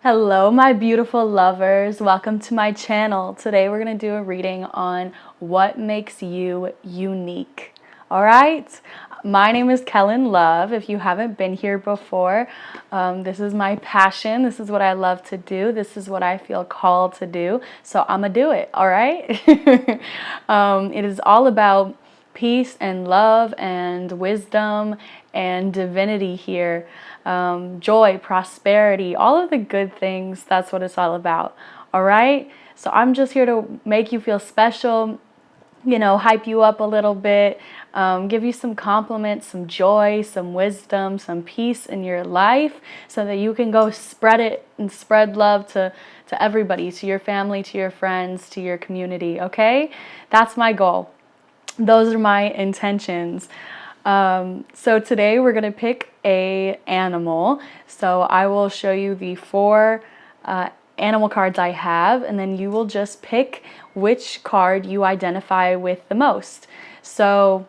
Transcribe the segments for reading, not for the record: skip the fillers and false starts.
Hello, my beautiful lovers. Welcome to my channel. Today we're going to do a reading on what makes you unique. All right? My name is Kellen Love. If you haven't been here before, this is my passion. This is what I love to do. This is what I feel called to do. So I'm going to do it. All right? It is all about peace and love and wisdom and divinity here. Joy, prosperity, all of the good things. That's what it's all about. All right. So I'm just here to make you feel special, hype you up a little bit, give you some compliments, some joy, some wisdom, some peace in your life so that you can go spread it and spread love to everybody, to your family, to your friends, to your community. Okay. That's my goal. Those are my intentions. So today we're going to pick a animal. So I will show you the four animal cards I have, and then you will just pick which card you identify with the most. So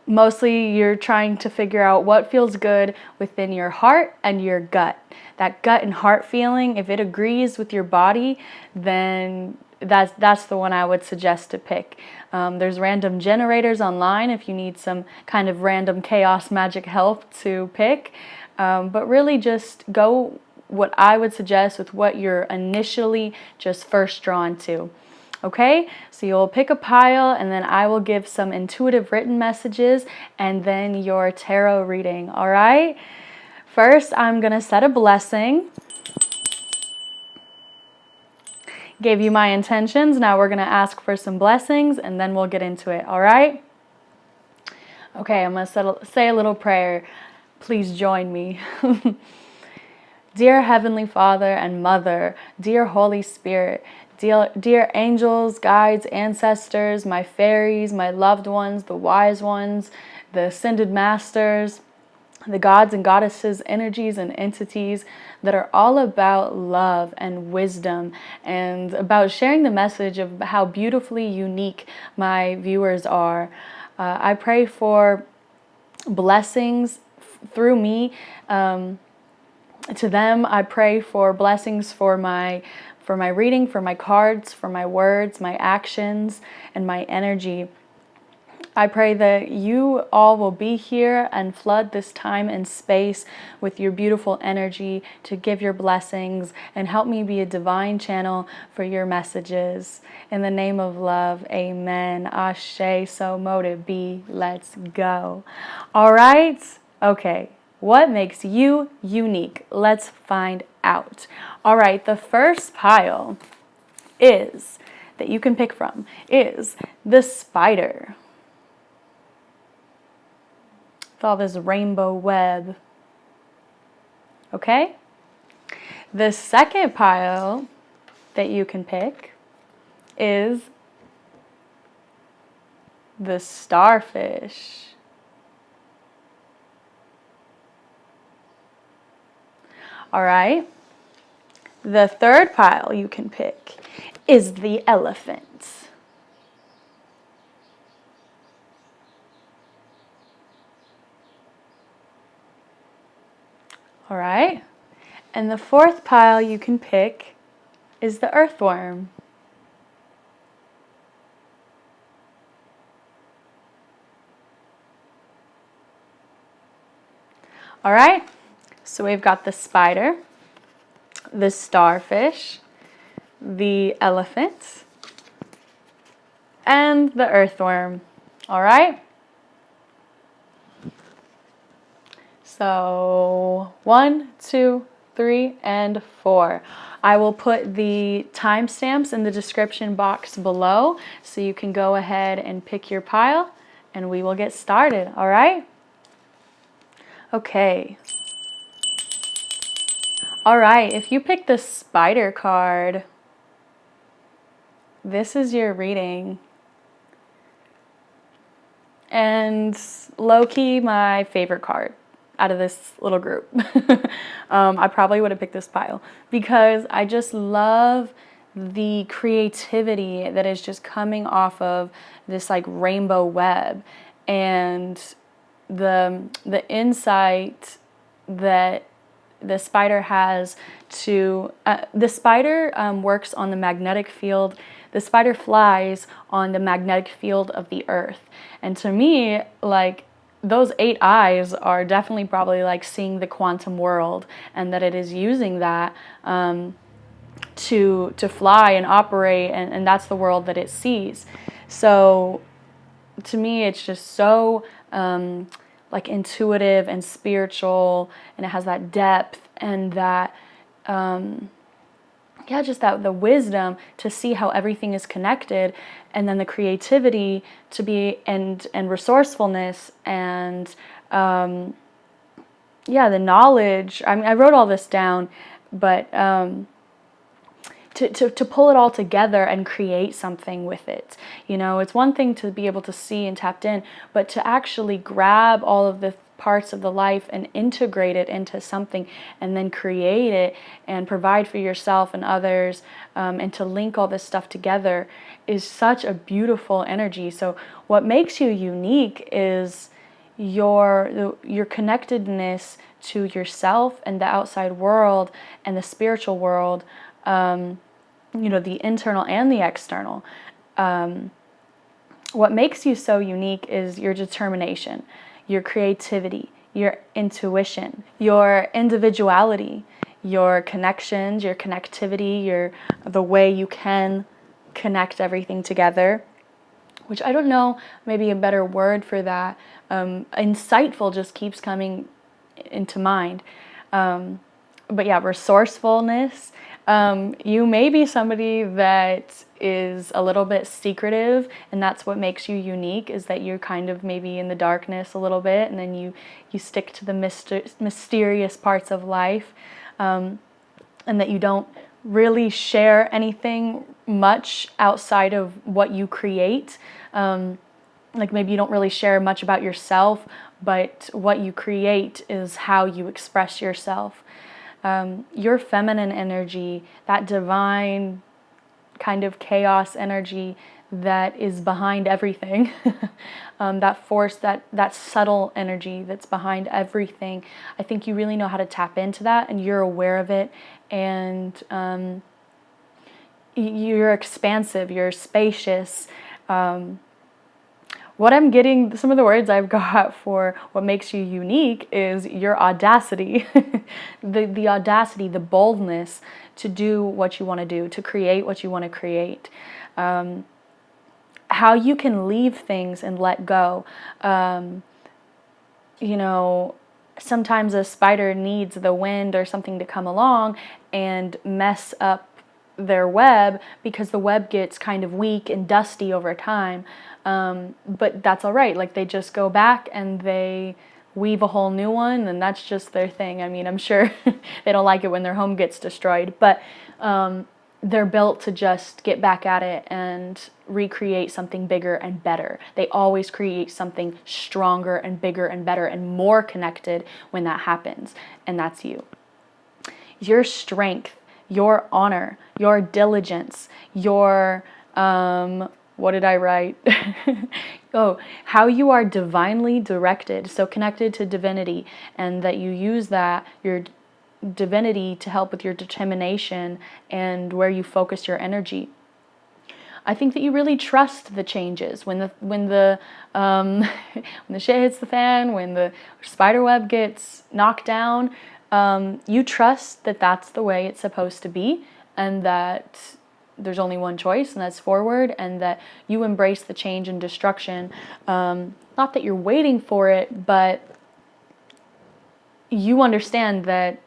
mostly you're trying to figure out what feels good within your heart and your gut. That gut and heart feeling, if it agrees with your body, then that's the one I would suggest to pick. There's random generators online if you need some kind of random chaos magic help to pick. But really just go what I would suggest with what you're initially just first drawn to. Okay, so you'll pick a pile and then I will give some intuitive written messages and then your tarot reading. All right, first I'm going to set a blessing. Gave you my intentions. Now we're going to ask for some blessings and then we'll get into it. All right? Okay, I'm going to say a little prayer. Please join me. Dear Heavenly Father and Mother, dear Holy Spirit, dear angels, guides, ancestors, my fairies, my loved ones, the wise ones, the ascended masters, the gods and goddesses, energies and entities that are all about love and wisdom and about sharing the message of how beautifully unique my viewers are. I pray for blessings through me to them. I pray for blessings for my reading, for my cards, for my words, my actions, and my energy. I pray that you all will be here and flood this time and space with your beautiful energy to give your blessings and help me be a divine channel for your messages. In the name of love, amen. Ashe, so mote it be. Let's go. All right. Okay. What makes you unique? Let's find out. All right. The first pile that you can pick from is the spider. All this rainbow web. Okay? The second pile that you can pick is the starfish. All right? The third pile you can pick is the elephant. All right, and the fourth pile you can pick is the earthworm. All right, so we've got the spider, the starfish, the elephant, and the earthworm. All right. So 1, 2, 3, and 4. I will put the timestamps in the description box below so you can go ahead and pick your pile and we will get started. All right? Okay. All right. If you pick the spider card, this is your reading. And low-key, my favorite card out of this little group. I probably would have picked this pile because I just love the creativity that is just coming off of this like rainbow web and the insight that the spider has to, the spider works on the magnetic field. The spider flies on the magnetic field of the earth. And to me, like, those 8 eyes are definitely probably like seeing the quantum world, and that it is using that to fly and operate, and that's the world that it sees. So to me, it's just so like intuitive and spiritual, and it has that depth and that just that the wisdom to see how everything is connected, and then the creativity to be and resourcefulness and the knowledge. I mean, I wrote all this down, but to pull it all together and create something with it. You know, it's one thing to be able to see and tapped in, but to actually grab all of the parts of the life and integrate it into something, and then create it and provide for yourself and others, and to link all this stuff together is such a beautiful energy. So what makes you unique is your connectedness to yourself and the outside world and the spiritual world, the internal and the external. What makes you so unique is your determination, your creativity, your intuition, your individuality, your connections, your connectivity, the way you can connect everything together, which I don't know, maybe a better word for that. Insightful just keeps coming into mind. But yeah, resourcefulness. You may be somebody that is a little bit secretive, and that's what makes you unique, is that you're kind of maybe in the darkness a little bit, and then you stick to the mysterious parts of life, and that you don't really share anything much outside of what you create. Like maybe you don't really share much about yourself, but what you create is how you express yourself. Your feminine energy, that divine kind of chaos energy that is behind everything, that force, that subtle energy that's behind everything. I think you really know how to tap into that, and you're aware of it, and you're expansive, you're spacious. What I'm getting, some of the words I've got for what makes you unique is your audacity, the audacity, the boldness to do what you want to do, to create what you want to create. How you can leave things and let go. Sometimes a spider needs the wind or something to come along and mess up their web, because the web gets kind of weak and dusty over time. But that's all right. Like, they just go back and they weave a whole new one, and that's just their thing. I mean, I'm sure they don't like it when their home gets destroyed, but they're built to just get back at it and recreate something bigger and better. They always create something stronger and bigger and better and more connected when that happens. And that's you. Your strength, your honor, your diligence, your, what did I write? How you are divinely directed, so connected to divinity, and that you use that, your divinity, to help with your determination and where you focus your energy. I think that you really trust the changes when the when the shit hits the fan, when the spider web gets knocked down. You trust that that's the way it's supposed to be, and that there's only one choice, and that's forward, and that you embrace the change and destruction. Not that you're waiting for it, but you understand that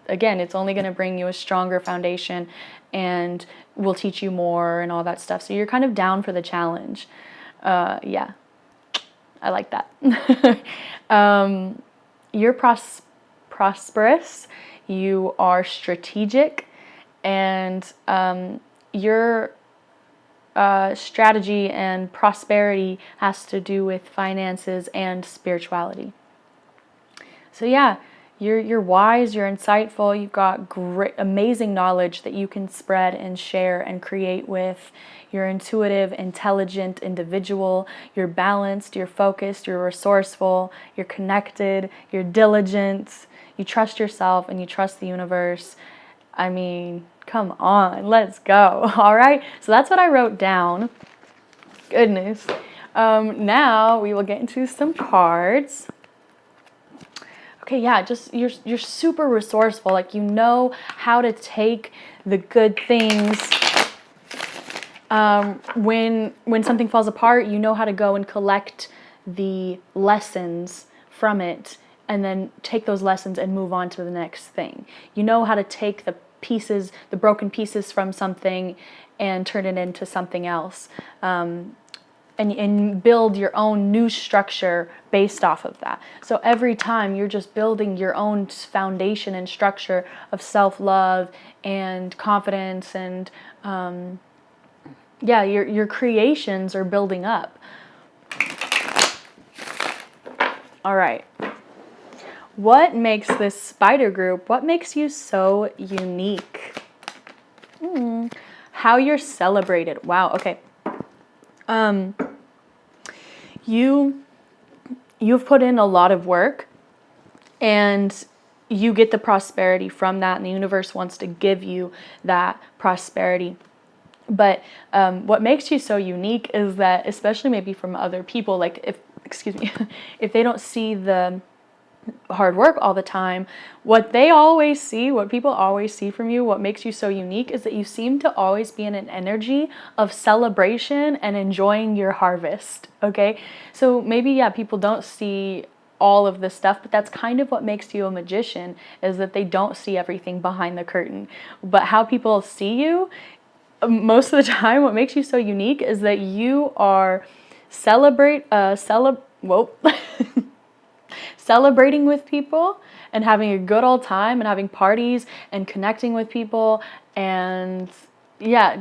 again, it's only going to bring you a stronger foundation and will teach you more and all that stuff. So you're kind of down for the challenge. Yeah, I like that. You're prosperous, you are strategic, and your strategy and prosperity has to do with finances and spirituality. So yeah, you're wise, you're insightful, you've got great, amazing knowledge that you can spread and share and create with. You're intuitive, intelligent individual, you're balanced, you're focused, you're resourceful, you're connected, you're diligent, you trust yourself and you trust the universe. I mean, come on, let's go. All right. So that's what I wrote down. Goodness. Now we will get into some cards. Okay, yeah, just you're super resourceful. Like, you know how to take the good things. When something falls apart, you know how to go and collect the lessons from it, and then take those lessons and move on to the next thing. You know how to take the pieces, the broken pieces from something, and turn it into something else. And build your own new structure based off of that. So every time you're just building your own foundation and structure of self-love and confidence, and yeah, your creations are building up. All right. What makes this spider group, what makes you so unique? How you're celebrated. Wow, okay. You've put in a lot of work, and you get the prosperity from that, and the universe wants to give you that prosperity. But what makes you so unique is that, especially maybe from other people, like if they don't see the hard work all the time, what people always see from you, what makes you so unique, is that you seem to always be in an energy of celebration and enjoying your harvest. Okay, so maybe, yeah, people don't see all of this stuff, but that's kind of what makes you a magician, is that they don't see everything behind the curtain. But how people see you most of the time, what makes you so unique is that you are celebrating with people and having a good old time and having parties and connecting with people. And yeah,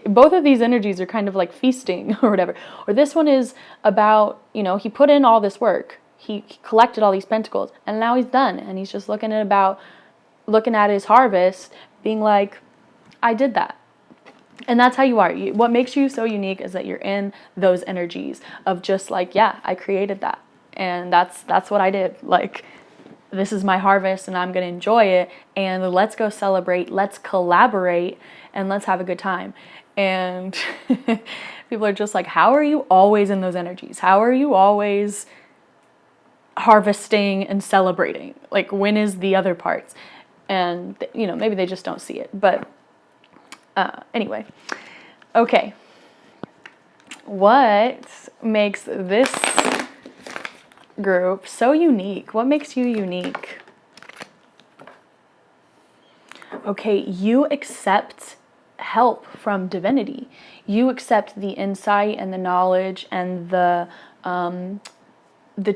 both of these energies are kind of like feasting or whatever. Or this one is about, he put in all this work. He collected all these pentacles, and now he's done. And he's just looking at his harvest, being like, I did that. And that's how you are. What makes you so unique is that you're in those energies of just like, yeah, I created that. And that's what I did. Like, this is my harvest, and I'm going to enjoy it. And let's go celebrate. Let's collaborate, and let's have a good time. And people are just like, how are you always in those energies? How are you always harvesting and celebrating? Like, when is the other parts? And, maybe they just don't see it. But anyway, okay. What makes this group so unique? What makes you unique? Okay, you accept help from divinity. You accept the insight and the knowledge and the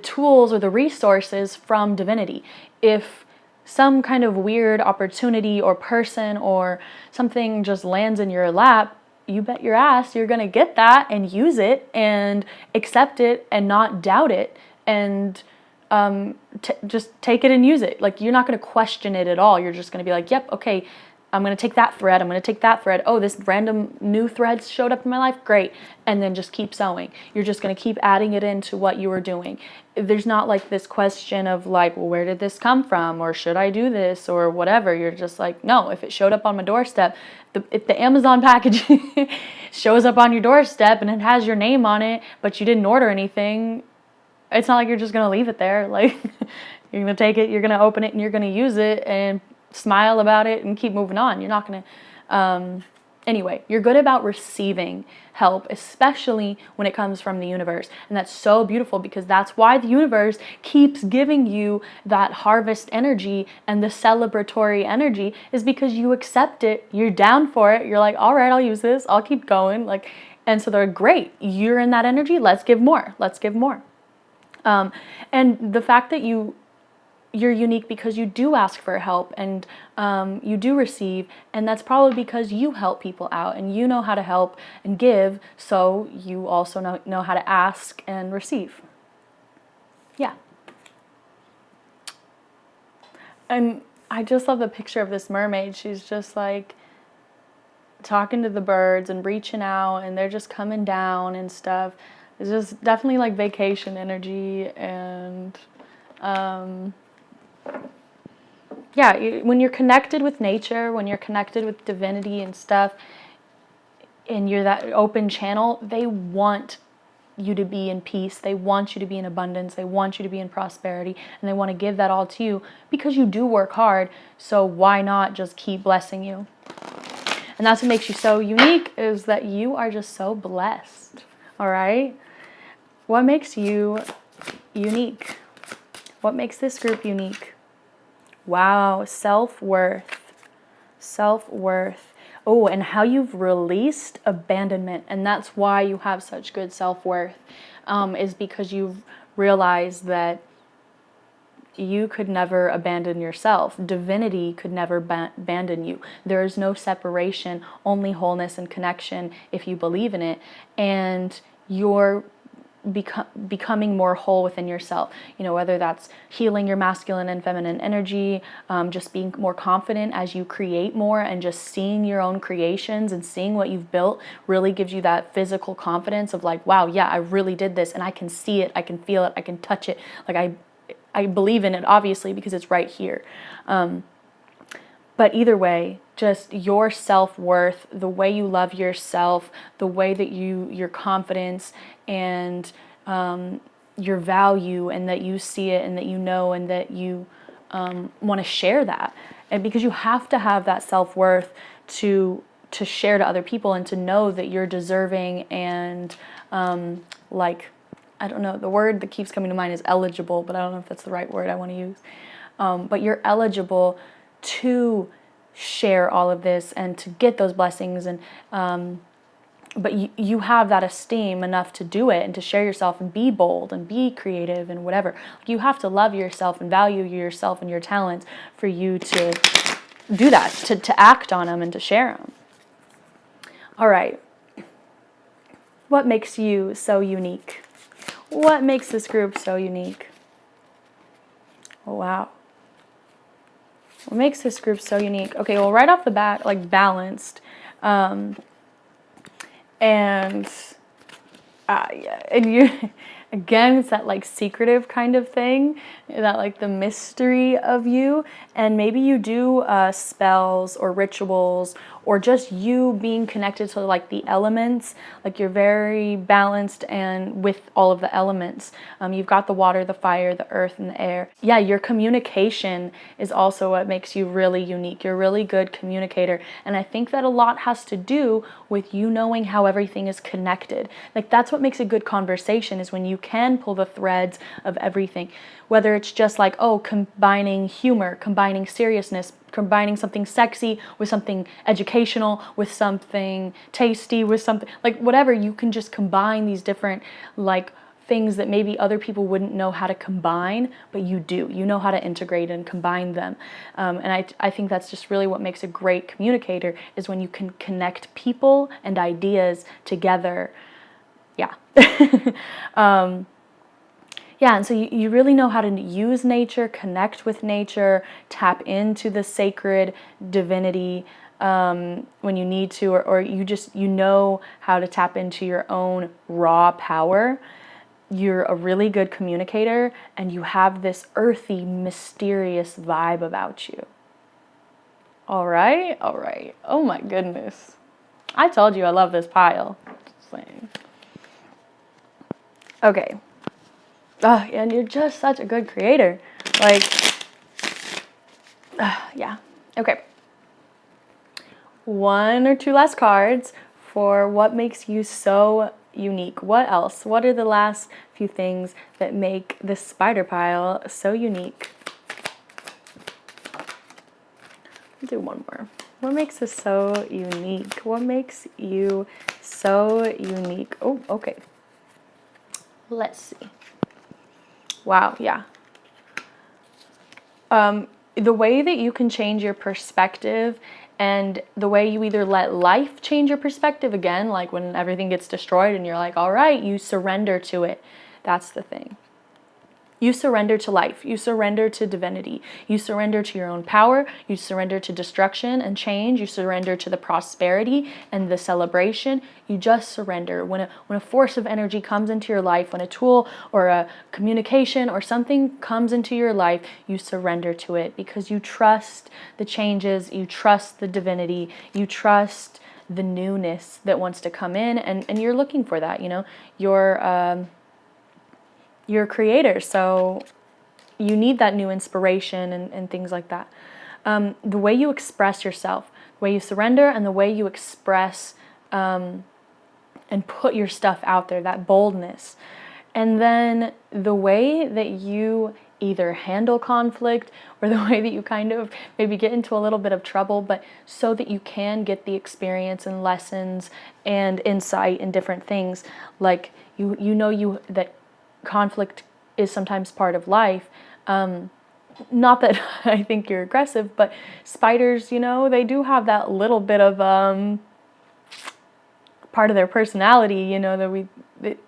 tools or the resources from divinity. If some kind of weird opportunity or person or something just lands in your lap, you bet your ass you're going to get that and use it and accept it and not doubt it, and just take it and use it. Like, you're not going to question it at all. You're just going to be like, yep, okay, I'm going to take that thread. I'm going to take that thread. Oh, this random new thread showed up in my life. Great. And then just keep sewing. You're just going to keep adding it into what you were doing. There's not like this question of like, well, where did this come from? Or should I do this? Or whatever. You're just like, no, if it showed up on my doorstep, if the Amazon package shows up on your doorstep and it has your name on it, but you didn't order anything, it's not like you're just going to leave it there. Like, you're going to take it, you're going to open it, and you're going to use it and smile about it and keep moving on. You're not going to... Anyway, you're good about receiving help, especially when it comes from the universe. And that's so beautiful, because that's why the universe keeps giving you that harvest energy and the celebratory energy, is because you accept it. You're down for it. You're like, all right, I'll use this. I'll keep going. Like, and so they're great. You're in that energy. Let's give more. Let's give more. And the fact that you're unique because you do ask for help, and you do receive, and that's probably because you help people out and you know how to help and give, so you also know how to ask and receive. Yeah. And I just love the picture of this mermaid. She's just like talking to the birds and reaching out, and they're just coming down and stuff. It's just definitely like vacation energy, and yeah, when you're connected with nature, when you're connected with divinity and stuff, and you're that open channel, they want you to be in peace. They want you to be in abundance. They want you to be in prosperity. And they want to give that all to you because you do work hard. So why not just keep blessing you? And that's what makes you so unique, is that you are just so blessed. All right? What makes you unique? What makes this group unique? Wow, self-worth. Self-worth. Oh, and how you've released abandonment. And that's why you have such good self-worth, is because you've realized that you could never abandon yourself. Divinity could never abandon you. There is no separation, only wholeness and connection if you believe in it. And you're becoming more whole within yourself, whether that's healing your masculine and feminine energy, just being more confident as you create more, and just seeing your own creations and seeing what you've built really gives you that physical confidence of like, wow, yeah, I really did this, and I can see it, I can feel it, I can touch it, like I believe in it, obviously, because it's right here. But either way, just your self-worth, the way you love yourself, the way that your confidence and your value, and that you see it, and that you know, and that you want to share that. And because you have to have that self-worth to share to other people, and to know that you're deserving, and I don't know, the word that keeps coming to mind is eligible, but I don't know if that's the right word I want to use. But you're eligible to share all of this and to get those blessings, and but you have that esteem enough to do it and to share yourself and be bold and be creative and whatever. You have to love yourself and value yourself and your talents for you to do that, to act on them and to share them. All right. What makes you so unique? What makes this group so unique? Oh, wow. What makes this group so unique? Okay, well, right off the bat, like balanced. And yeah, and you, again, it's that like secretive kind of thing, that like the mystery of you. And maybe you do spells or rituals, or just you being connected to like the elements. Like you're very balanced and with all of the elements. You've got the water, the fire, the earth, and the air. Yeah, your communication is also what makes you really unique. You're a really good communicator. And I think that a lot has to do with you knowing how everything is connected. Like that's what makes a good conversation, is when you can pull the threads of everything. Whether it's just like, oh, combining humor, combining seriousness, combining something sexy with something educational, with something tasty, with something, like whatever, you can just combine these different like things that maybe other people wouldn't know how to combine, but you do. You know how to integrate and combine them. And I think that's just really what makes a great communicator, is when you can connect people and ideas together. Yeah. Yeah, and so you really know how to use nature, connect with nature, tap into the sacred divinity when you need to, or you know how to tap into your own raw power. You're a really good communicator, and you have this earthy, mysterious vibe about you. All right, all right. Oh my goodness. I told you I love this pile. Just saying. Okay. Oh, and you're just such a good creator. Like, yeah. Okay. 1 or 2 last cards for what makes you so unique. What else? What are the last few things that make this spider pile so unique? I'll do one more. What makes this so unique? What makes you so unique? Oh, okay. Let's see. Wow, yeah. The way that you can change your perspective, and the way you either let life change your perspective, again, like when everything gets destroyed and you're like, all right, you surrender to it. That's the thing. You surrender to life. You surrender to divinity. You surrender to your own power. You surrender to destruction and change. You surrender to the prosperity and the celebration. You just surrender. When a force of energy comes into your life, when a tool or a communication or something comes into your life, you surrender to it because you trust the changes. You trust the divinity. You trust the newness that wants to come in, and you're looking for that. You're a creator, so you need that new inspiration and things like that. The way you express yourself, the way you surrender, and the way you express and put your stuff out there, that boldness. And then the way that you either handle conflict or the way that you kind of maybe get into a little bit of trouble, but so that you can get the experience and lessons and insight in different things. Like that conflict is sometimes part of life. Not that I think you're aggressive, but spiders, they do have that little bit of part of their personality,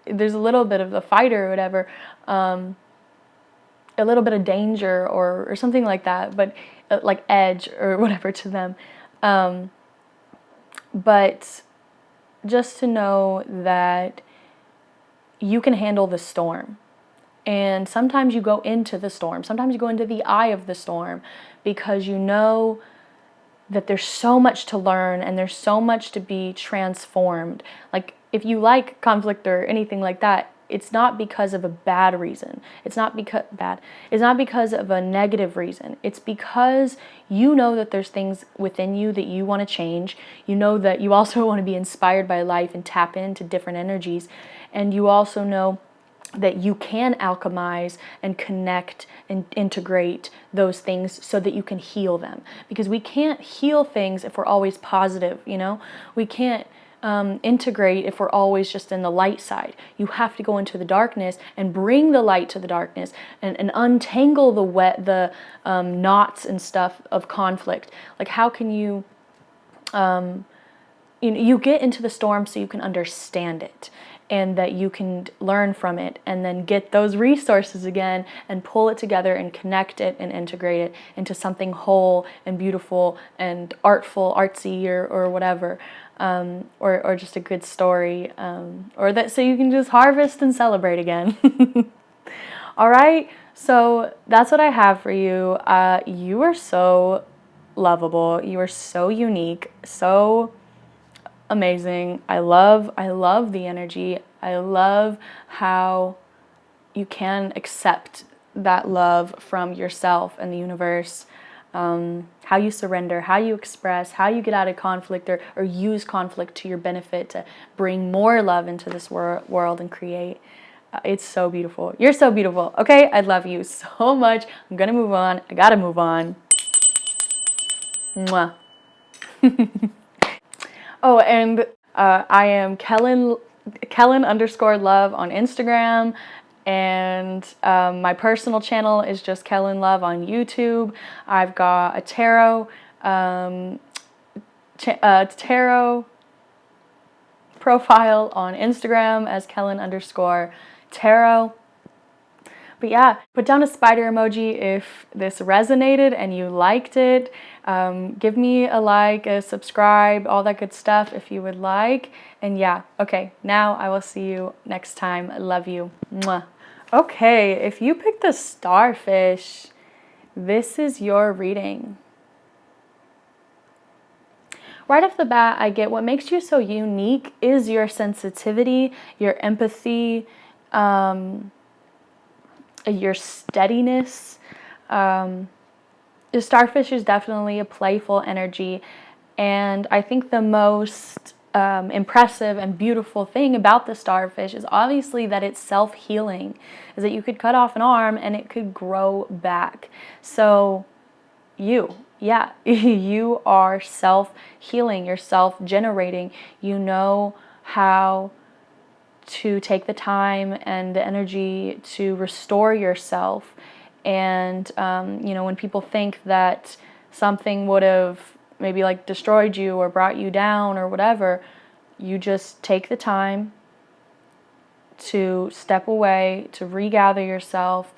there's a little bit of the fighter or whatever, a little bit of danger or something like that, but like edge or whatever to them. But just to know that you can handle the storm. And sometimes you go into the storm. Sometimes you go into the eye of the storm because you know that there's so much to learn and there's so much to be transformed. Like if you like conflict or anything like that, it's not because of a bad reason. It's not because of a negative reason. It's because you know that there's things within you that you want to change. You know that you also want to be inspired by life and tap into different energies. And you also know that you can alchemize and connect and integrate those things so that you can heal them. Because we can't heal things if we're always positive, We can't integrate if we're always just in the light side. You have to go into the darkness and bring the light to the darkness and untangle the knots and stuff of conflict. Like how can you, you get into the storm so you can understand it and that you can learn from it and then get those resources again and pull it together and connect it and integrate it into something whole and beautiful and artful, artsy or whatever. Or just a good story, or that so you can just harvest and celebrate again. All right, so that's what I have for you. You are so lovable. You are so unique, so amazing. I love the energy. I love how you can accept that love from yourself and the universe. How you surrender, how you express, how you get out of conflict or use conflict to your benefit to bring more love into this world and create. It's so beautiful. You're so beautiful. Okay, I love you so much. I'm gonna move on. I gotta move on. Mwah. Oh, and I am Kellyn_love on Instagram. And my personal channel is just KellynLove on YouTube. I've got a tarot profile on Instagram as Kellyn_tarot. But yeah, put down a spider emoji if this resonated and you liked it. Give me a like, a subscribe, all that good stuff if you would like. And yeah, okay, now I will see you next time. I love you. Mwah. Okay, if you picked the Starfish, this is your reading. Right off the bat, I get what makes you so unique is your sensitivity, your empathy, your steadiness. The Starfish is definitely a playful energy, and I think the most impressive and beautiful thing about the Starfish is obviously that it's self-healing, is that you could cut off an arm and it could grow back. So you are self-healing, you're self-generating, you know how to take the time and the energy to restore yourself. And when people think that something would have maybe like destroyed you or brought you down or whatever, you just take the time to step away, to regather yourself,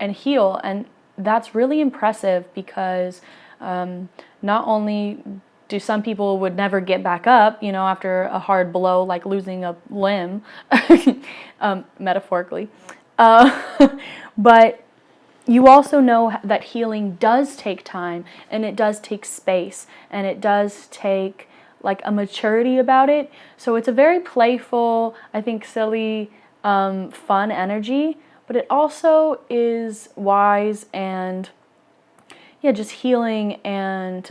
and heal. And that's really impressive because not only do some people would never get back up, you know, after a hard blow, like losing a limb, metaphorically, but you also know that healing does take time, and it does take space, and it does take like a maturity about it. So it's a very playful, I think, silly, fun energy, but it also is wise and, yeah, just healing, and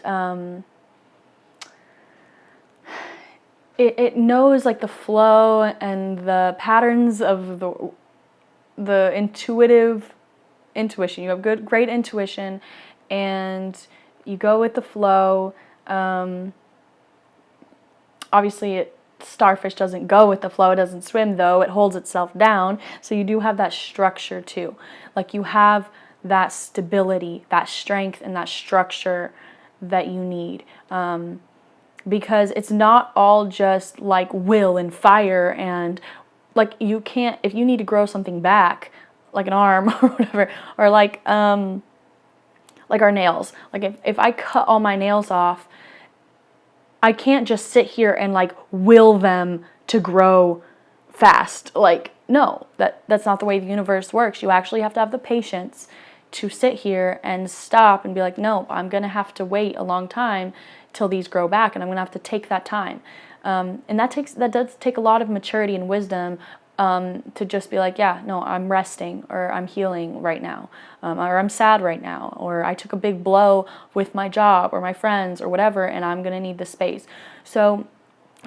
it knows like the flow and the patterns of the intuition. You have great intuition, and you go with the flow. Obviously, starfish doesn't go with the flow. It doesn't swim, though. It holds itself down. So you do have that structure, too. Like, you have that stability, that strength, and that structure that you need. Because it's not all just, like, will and fire. And, like, you can't... If you need to grow something back, like an arm or whatever, or, like our nails. Like, if I cut all my nails off, I can't just sit here and like will them to grow fast. Like, no, that's not the way the universe works. You actually have to have the patience to sit here and stop and be like, no, I'm going to have to wait a long time till these grow back, and I'm going to have to take that time. And that does take a lot of maturity and wisdom, to just be like, yeah, no, I'm resting, or I'm healing right now, or I'm sad right now, or I took a big blow with my job or my friends or whatever, and I'm going to need the space. So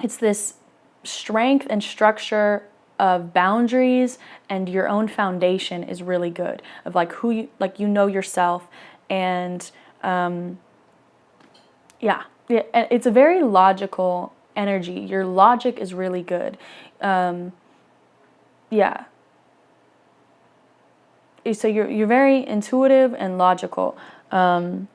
it's this strength and structure of boundaries, and your own foundation is really good, of like who you, like, you know yourself, and yeah, it's a very logical energy. Your logic is really good. Yeah. So you're very intuitive and logical. Both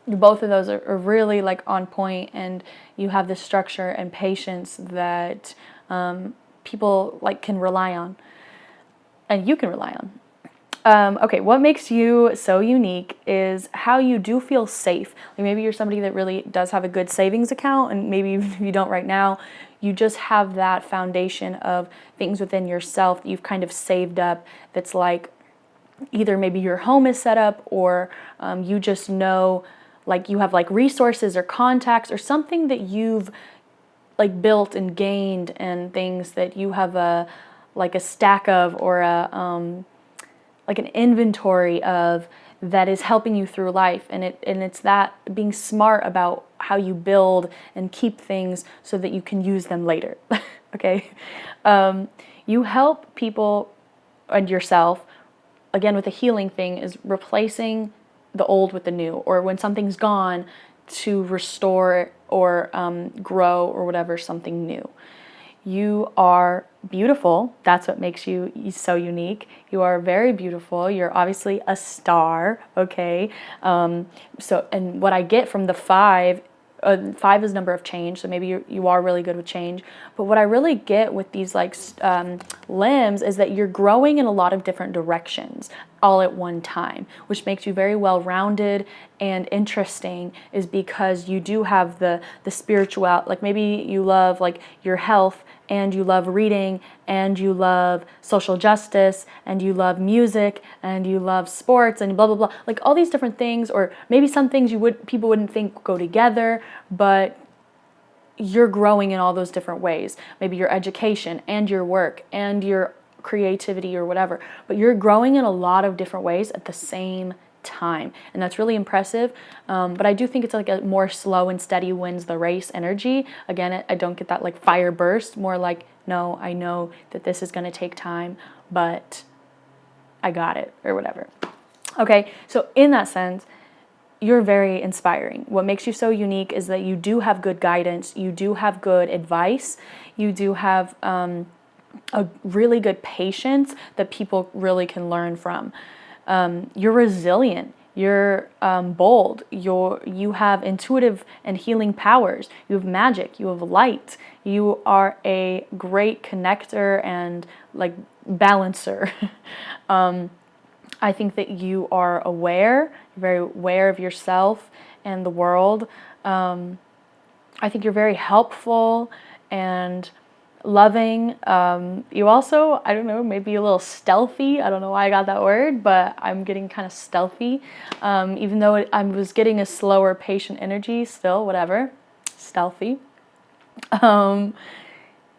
of those are really like on point, and you have this structure and patience that people like can rely on, and you can rely on. Okay, what makes you so unique is how you do feel safe. Like, maybe you're somebody that really does have a good savings account, and maybe even if you don't right now, you just have that foundation of things within yourself that you've kind of saved up, that's like either maybe your home is set up, or you just know, like, you have like resources or contacts or something that you've like built and gained, and things that you have a stack of, or like an inventory of, that is helping you through life. And it's that being smart about how you build and keep things so that you can use them later. Okay? You help people and yourself, again, with the healing thing, is replacing the old with the new, or when something's gone, to restore or grow or whatever, something new. You are beautiful. That's what makes you so unique. You are very beautiful. You're obviously a star, okay? And what I get from the 5 is number of change, so maybe you are really good with change. But what I really get with these like limbs is that you're growing in a lot of different directions all at one time, which makes you very well-rounded and interesting, is because you do have the spiritual, like maybe you love like your health, and you love reading, and you love social justice, and you love music, and you love sports, and blah, blah, blah. Like all these different things, or maybe some things people wouldn't think go together, but you're growing in all those different ways. Maybe your education and your work and your creativity or whatever, but you're growing in a lot of different ways at the same time, and that's really impressive. But I do think it's like a more slow and steady wins the race energy. Again, I don't get that like fire burst, more like, no, I know that this is going to take time, but I got it, or whatever. Okay, so in that sense, you're very inspiring. What makes you so unique is that you do have good guidance, you do have good advice, you do have a really good patience that people really can learn from. You're resilient, you're bold, you have intuitive and healing powers, you have magic, you have light, you are a great connector and like balancer. I think that you are aware, very aware of yourself and the world. I think you're very helpful and loving. You also, I don't know, maybe a little stealthy. I don't know why I got that word, but I'm getting kind of stealthy. Even though I was getting a slower, patient energy, still, whatever, stealthy.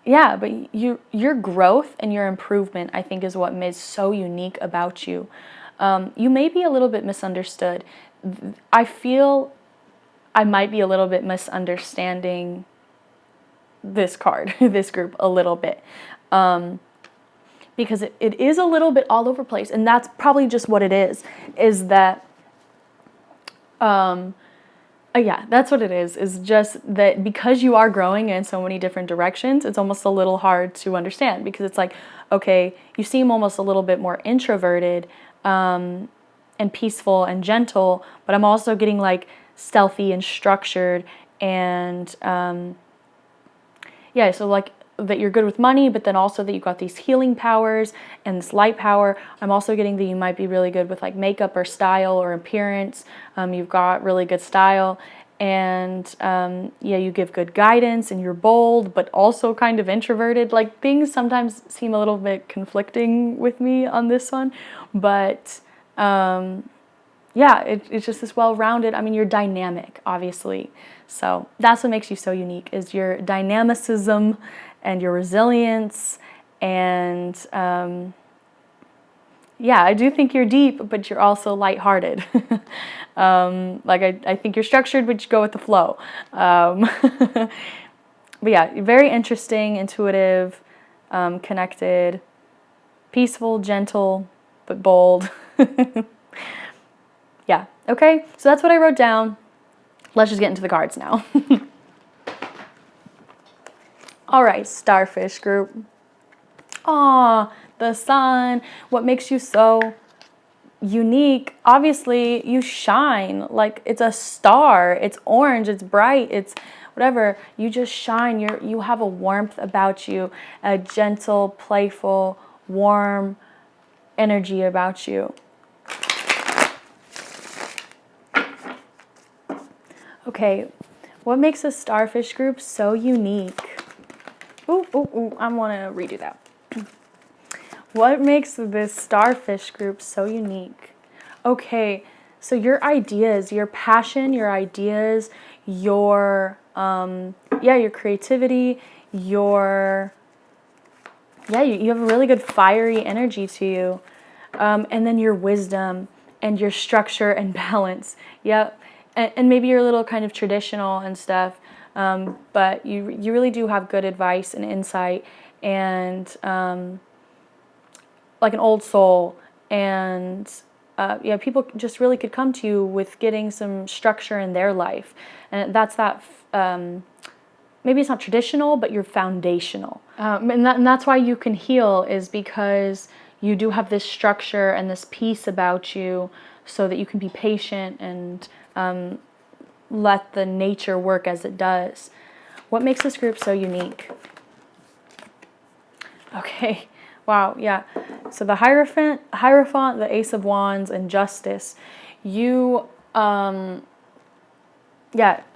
Yeah, but your growth and your improvement, I think, is what is so unique about you. You may be a little bit misunderstood. I feel I might be a little bit misunderstanding this card, this group, a little bit. Because it is a little bit all over the place. And that's probably just what it is that, yeah, that's what it is just that because you are growing in so many different directions, it's almost a little hard to understand because it's like, okay, you seem almost a little bit more introverted and peaceful and gentle, but I'm also getting like stealthy and structured and yeah, so like that you're good with money, but then also that you've got these healing powers and this light power. I'm also getting that you might be really good with like makeup or style or appearance. You've got really good style and yeah, you give good guidance and you're bold, but also kind of introverted. Like things sometimes seem a little bit conflicting with me on this one, but yeah, it's just this well-rounded. I mean, you're dynamic, obviously. So that's what makes you so unique is your dynamicism and your resilience. And yeah, I do think you're deep, but you're also lighthearted. Like I think you're structured, but you go with the flow. But yeah, very interesting, intuitive, connected, peaceful, gentle, but bold. Yeah, okay, so that's what I wrote down. Let's just get into the cards now. All right, Starfish group. Aw, the sun. What makes you so unique? Obviously, you shine. Like, it's a star. It's orange. It's bright. It's whatever. You just shine. You have a warmth about you, a gentle, playful, warm energy about you. Okay, what makes a Starfish group so unique? Ooh, I want to redo that. What makes this Starfish group so unique? Okay, so your ideas, your passion, your ideas, your, yeah, your creativity, your, yeah, you have a really good fiery energy to you. And then your wisdom and your structure and balance. Yep. And maybe you're a little kind of traditional and stuff, but you really do have good advice and insight and like an old soul. And yeah, people just really could come to you with getting some structure in their life. And that's that, maybe it's not traditional, but you're foundational. And that's why you can heal is because you do have this structure and this peace about you so that you can be patient and let the nature work as it does. What makes this group so unique? Okay, wow, yeah. So the Hierophant, the Ace of Wands, and Justice. You, yeah,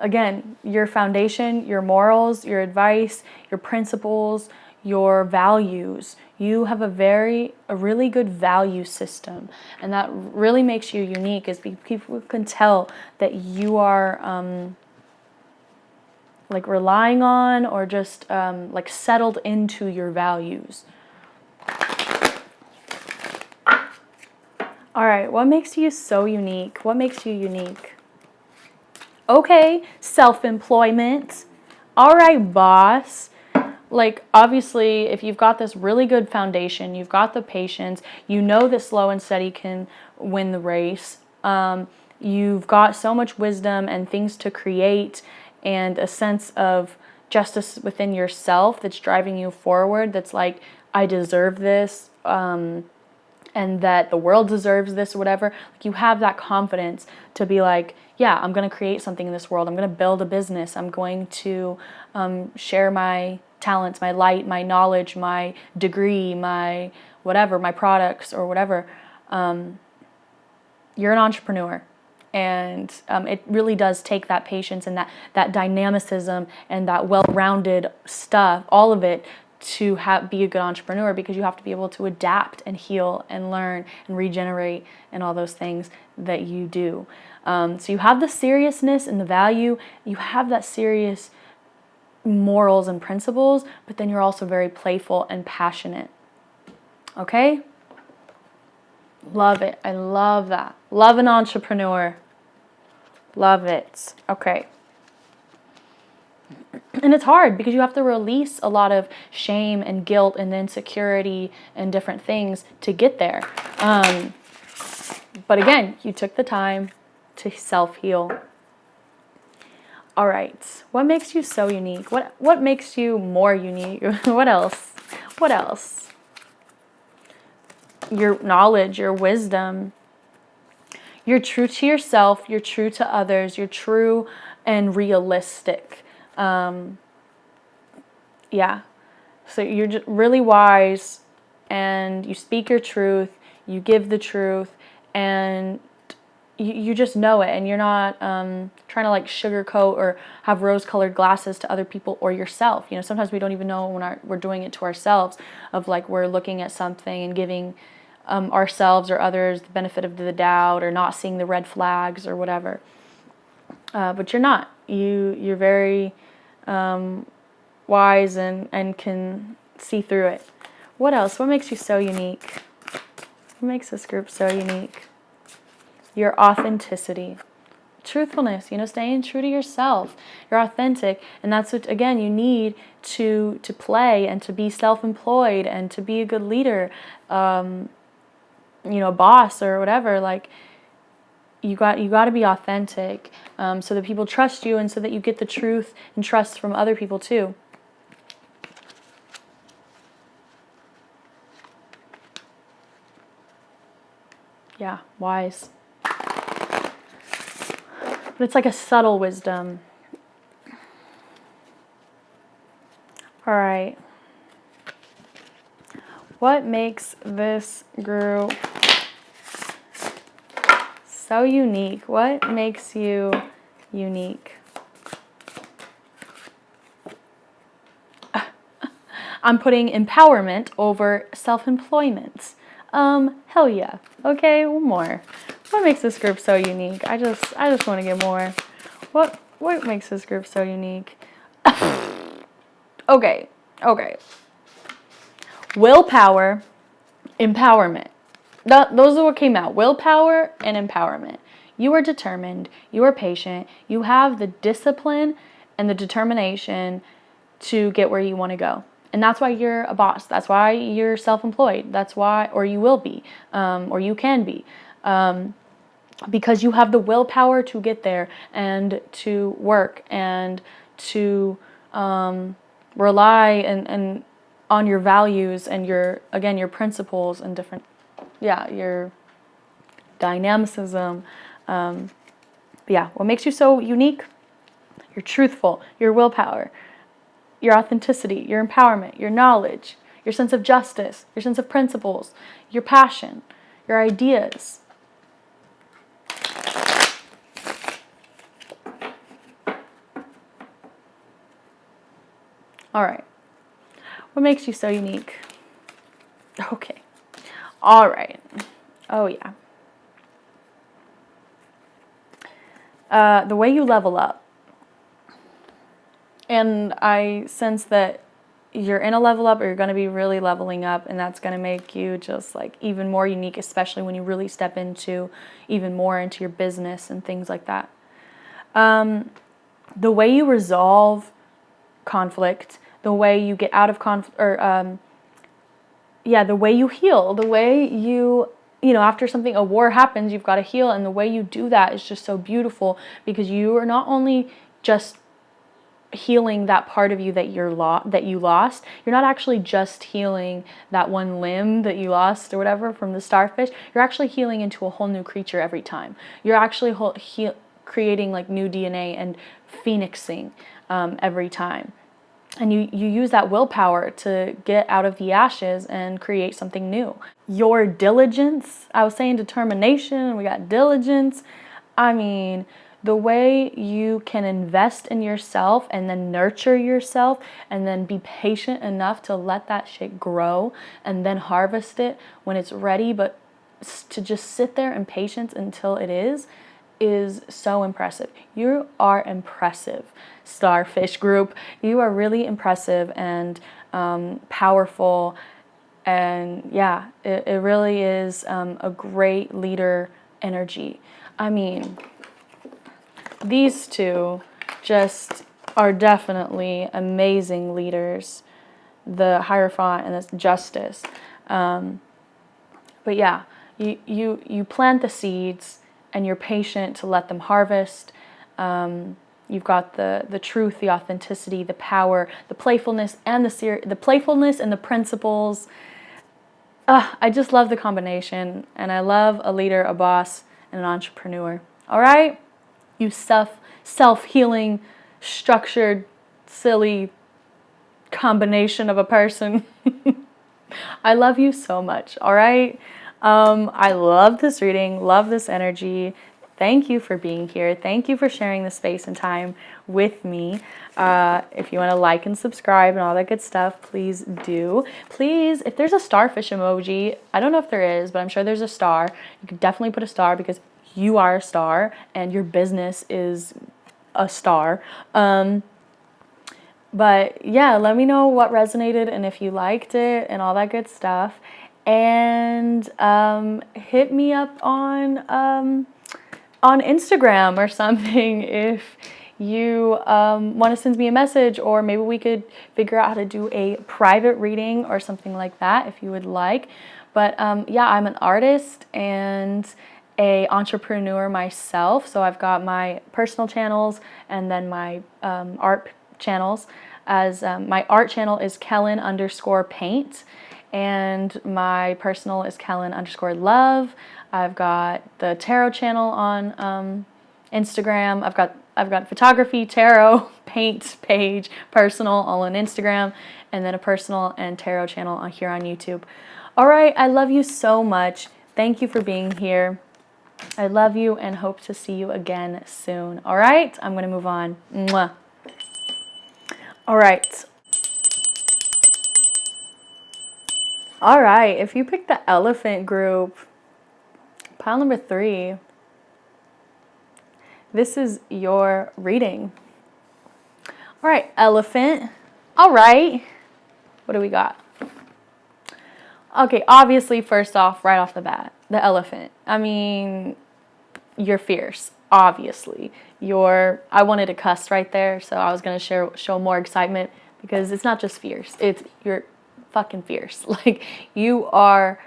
again, your foundation, your morals, your advice, your principles, your values. You have a really good value system, and that really makes you unique. Is people can tell that you are like relying on or just like settled into your values. All right, what makes you so unique? What makes you unique? Okay, self-employment. All right, boss. Like, obviously, if you've got this really good foundation, you've got the patience, you know that slow and steady can win the race. You've got so much wisdom and things to create and a sense of justice within yourself that's driving you forward. That's like, I deserve this, and that the world deserves this or whatever. Like, you have that confidence to be like, yeah, I'm going to create something in this world. I'm going to build a business. I'm going to share my talents, my light, my knowledge, my degree, my whatever, my products or whatever. you're an entrepreneur. And it really does take that patience and that dynamicism and that well-rounded stuff, all of it, to be a good entrepreneur, because you have to be able to adapt and heal and learn and regenerate and all those things that you do. So you have the seriousness and the value, you have that serious morals and principles, but then you're also very playful and passionate. Okay? Love it. I love that. Love an entrepreneur. Love it. Okay. And it's hard because you have to release a lot of shame and guilt and insecurity and different things to get there. But again, you took the time to self-heal. All right. What makes you so unique? What makes you more unique? What else? What else? Your knowledge, your wisdom. You're true to yourself. You're true to others. You're true and realistic. Yeah. So you're just really wise, and you speak your truth. You give the truth, and you just know it, and you're not trying to like sugarcoat or have rose-colored glasses to other people or yourself. You know, sometimes we don't even know when we're doing it to ourselves, of like we're looking at something and giving ourselves or others the benefit of the doubt, or not seeing the red flags or whatever. But you're not. You're very wise and can see through it. What else? What makes you so unique? What makes this group so unique? Your authenticity, truthfulness, staying true to yourself. You're authentic, and that's what, again, you need to play and to be self-employed and to be a good leader, boss or whatever. Like, you got to be authentic, so that people trust you, and so that you get the truth and trust from other people too. Yeah, wise. But it's like a subtle wisdom. All right. What makes this group so unique? What makes you unique? I'm putting empowerment over self-employment. Hell yeah. Okay, one more. What makes this group so unique? I just want to get more. What makes this group so unique? Okay. Willpower, empowerment. Those are what came out. Willpower and empowerment. You are determined. You are patient. You have the discipline and the determination to get where you want to go. And that's why you're a boss. That's why you're self-employed. That's why, or you will be, or you can be. Because you have the willpower to get there and to work and to rely and on your values and your principles and different, your dynamicism. What makes you so unique? You're truthful, your willpower, your authenticity, your empowerment, your knowledge, your sense of justice, your sense of principles, your passion, your ideas. All right. What makes you so unique? Okay. All right. Oh, yeah. The way you level up. And I sense that you're in a level up, or you're going to be really leveling up, and that's going to make you just like even more unique, especially when you really step into even more into your business and things like that. The way you resolve conflict, the way you get out of conflict, or the way you heal, the way you after a war happens, you've got to heal, and the way you do that is just so beautiful, because you are not only just healing that part of you that you lost. You're not actually just healing that one limb that you lost or whatever from the starfish. You're actually healing into a whole new creature every time. You're actually creating like new DNA and phoenixing every time. and you use that willpower to get out of the ashes and create something new. Your diligence, I was saying determination, we got diligence. I mean, the way you can invest in yourself and then nurture yourself and then be patient enough to let that shit grow and then harvest it when it's ready, but to just sit there in patience until it is so impressive. You are impressive, Starfish group. You are really impressive and powerful. And yeah, it really is a great leader energy. I mean, these two just are definitely amazing leaders. The Hierophant and the Justice. But yeah, you plant the seeds and you're patient to let them harvest. You've got the truth, the authenticity, the power, the playfulness, and the playfulness and the principles. I just love the combination, and I love a leader, a boss, and an entrepreneur. All right, you self-healing, structured, silly combination of a person. I love you so much. All right. I love this reading, love this energy. Thank you for being here. Thank you for sharing the space and time with me. If you want to like and subscribe and all that good stuff, please do. Please, if there's a starfish emoji, I don't know if there is, but I'm sure there's a star. You can definitely put a star because you are a star and your business is a star. But yeah, let me know what resonated and if you liked it and all that good stuff. And hit me up on Instagram or something if you want to send me a message, or maybe we could figure out how to do a private reading or something like that if you would like. But yeah, I'm an artist and a entrepreneur myself, so I've got my personal channels and then my art channels. As my art channel is Kellyn_paint, and my personal is Kellyn_love. I've got the tarot channel on Instagram. I've got photography, tarot, paint page, personal, all on Instagram, and then a personal and tarot channel on here on YouTube. All right, I love you so much. Thank you for being here. I love you and hope to see you again soon. All right, I'm going to move on. Mwah. All right. All right, if you picked the elephant group, pile number 3, this is your reading. All right, elephant. All right. What do we got? Okay, obviously, first off, right off the bat, the elephant. I mean, you're fierce, obviously. I wanted to cuss right there, so I was going to show more excitement because it's not just fierce. You're fucking fierce. Like, you are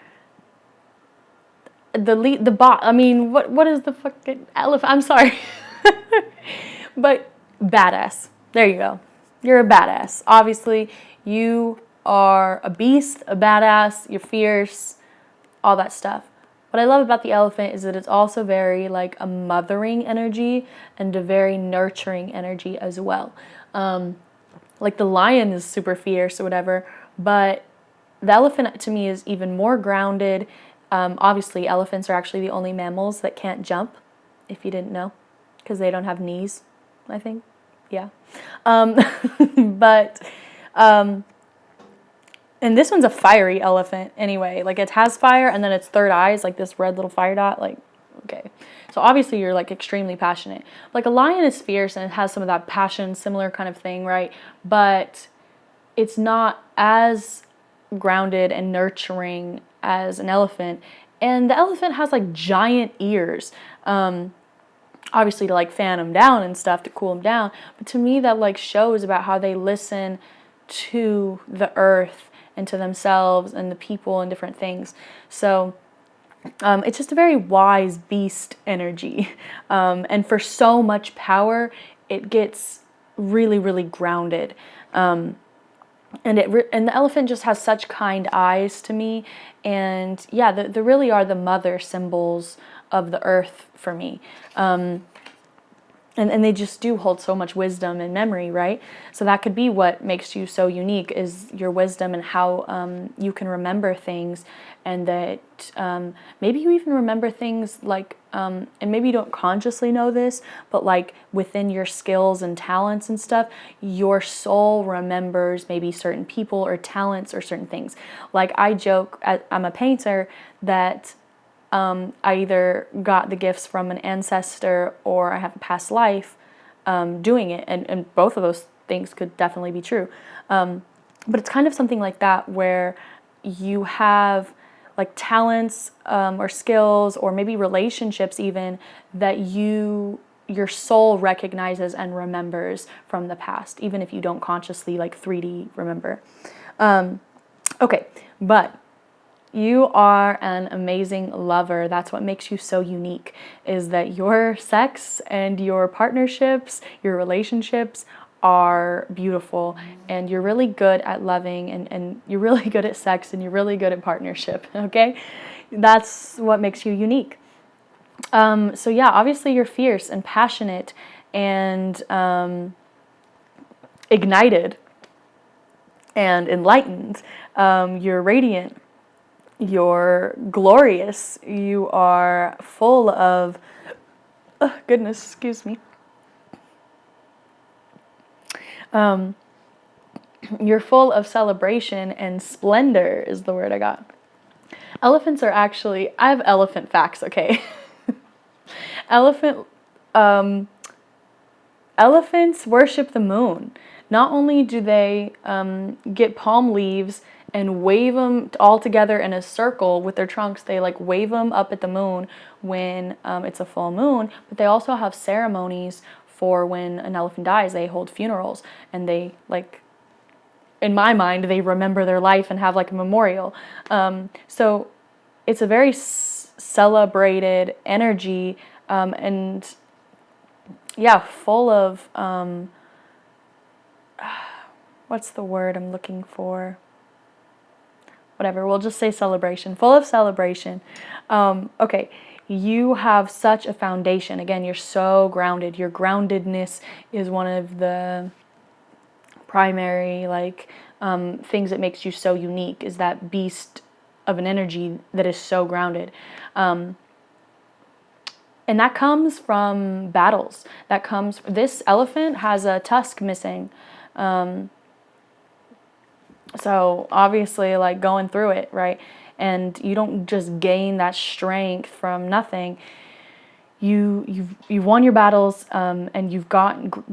the bot. I mean, what is the fucking elephant? I'm sorry. But badass. There you go. You're a badass. Obviously, you are a beast, a badass, you're fierce, all that stuff. What I love about the elephant is that it's also very like a mothering energy and a very nurturing energy as well. Like the lion is super fierce or whatever, but the elephant to me is even more grounded. Obviously, elephants are actually the only mammals that can't jump, if you didn't know, because they don't have knees, I think. Yeah. But, and this one's a fiery elephant anyway. Like, it has fire, and then its third eye is like this red little fire dot. Like, okay. So obviously you're like extremely passionate. Like, a lion is fierce and it has some of that passion, similar kind of thing, right? But it's not as grounded and nurturing as an elephant. And the elephant has like giant ears. Obviously to like fan them down and stuff, to cool them down. But to me, that like shows about how they listen to the earth and to themselves and the people and different things. So it's just a very wise beast energy. And for so much power, it gets really, really grounded. And the elephant just has such kind eyes to me. And yeah, they really are the mother symbols of the earth for me. And they just do hold so much wisdom and memory, right? So that could be what makes you so unique, is your wisdom and how you can remember things, and that maybe you even remember things like, and maybe you don't consciously know this, but like within your skills and talents and stuff, your soul remembers maybe certain people or talents or certain things. Like I joke, I'm a painter, that I either got the gifts from an ancestor or I have a past life doing it. And both of those things could definitely be true. But it's kind of something like that, where you have like talents or skills or maybe relationships even that your soul recognizes and remembers from the past, even if you don't consciously like 3D remember. Okay, but you are an amazing lover. That's what makes you so unique, is that your sex and your partnerships, your relationships are beautiful, and you're really good at loving, and you're really good at sex, and you're really good at partnership, okay? That's what makes you unique. So yeah, obviously you're fierce and passionate and ignited and enlightened. You're radiant. You're glorious. You are full of, goodness, excuse me. You're full of celebration and splendor is the word I got. Elephants are actually, I have elephant facts, okay? Elephants worship the moon. Not only do they get palm leaves and wave them all together in a circle with their trunks, they like wave them up at the moon when it's a full moon, but they also have ceremonies for when an elephant dies. They hold funerals, and they like, in my mind, they remember their life and have like a memorial. So it's a very celebrated energy, and yeah, full of, what's the word I'm looking for? Whatever, we'll just say celebration. Full of celebration. Okay, you have such a foundation. Again, you're so grounded. Your groundedness is one of the primary things that makes you so unique, is that beast of an energy that is so grounded. And that comes from battles. This elephant has a tusk missing. So obviously, like, going through it, right? And you don't just gain that strength from nothing. You've won your battles, and you've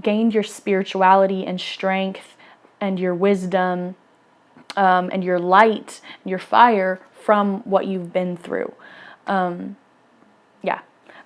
gained your spirituality and strength and your wisdom, and your light and your fire from what you've been through. Yeah.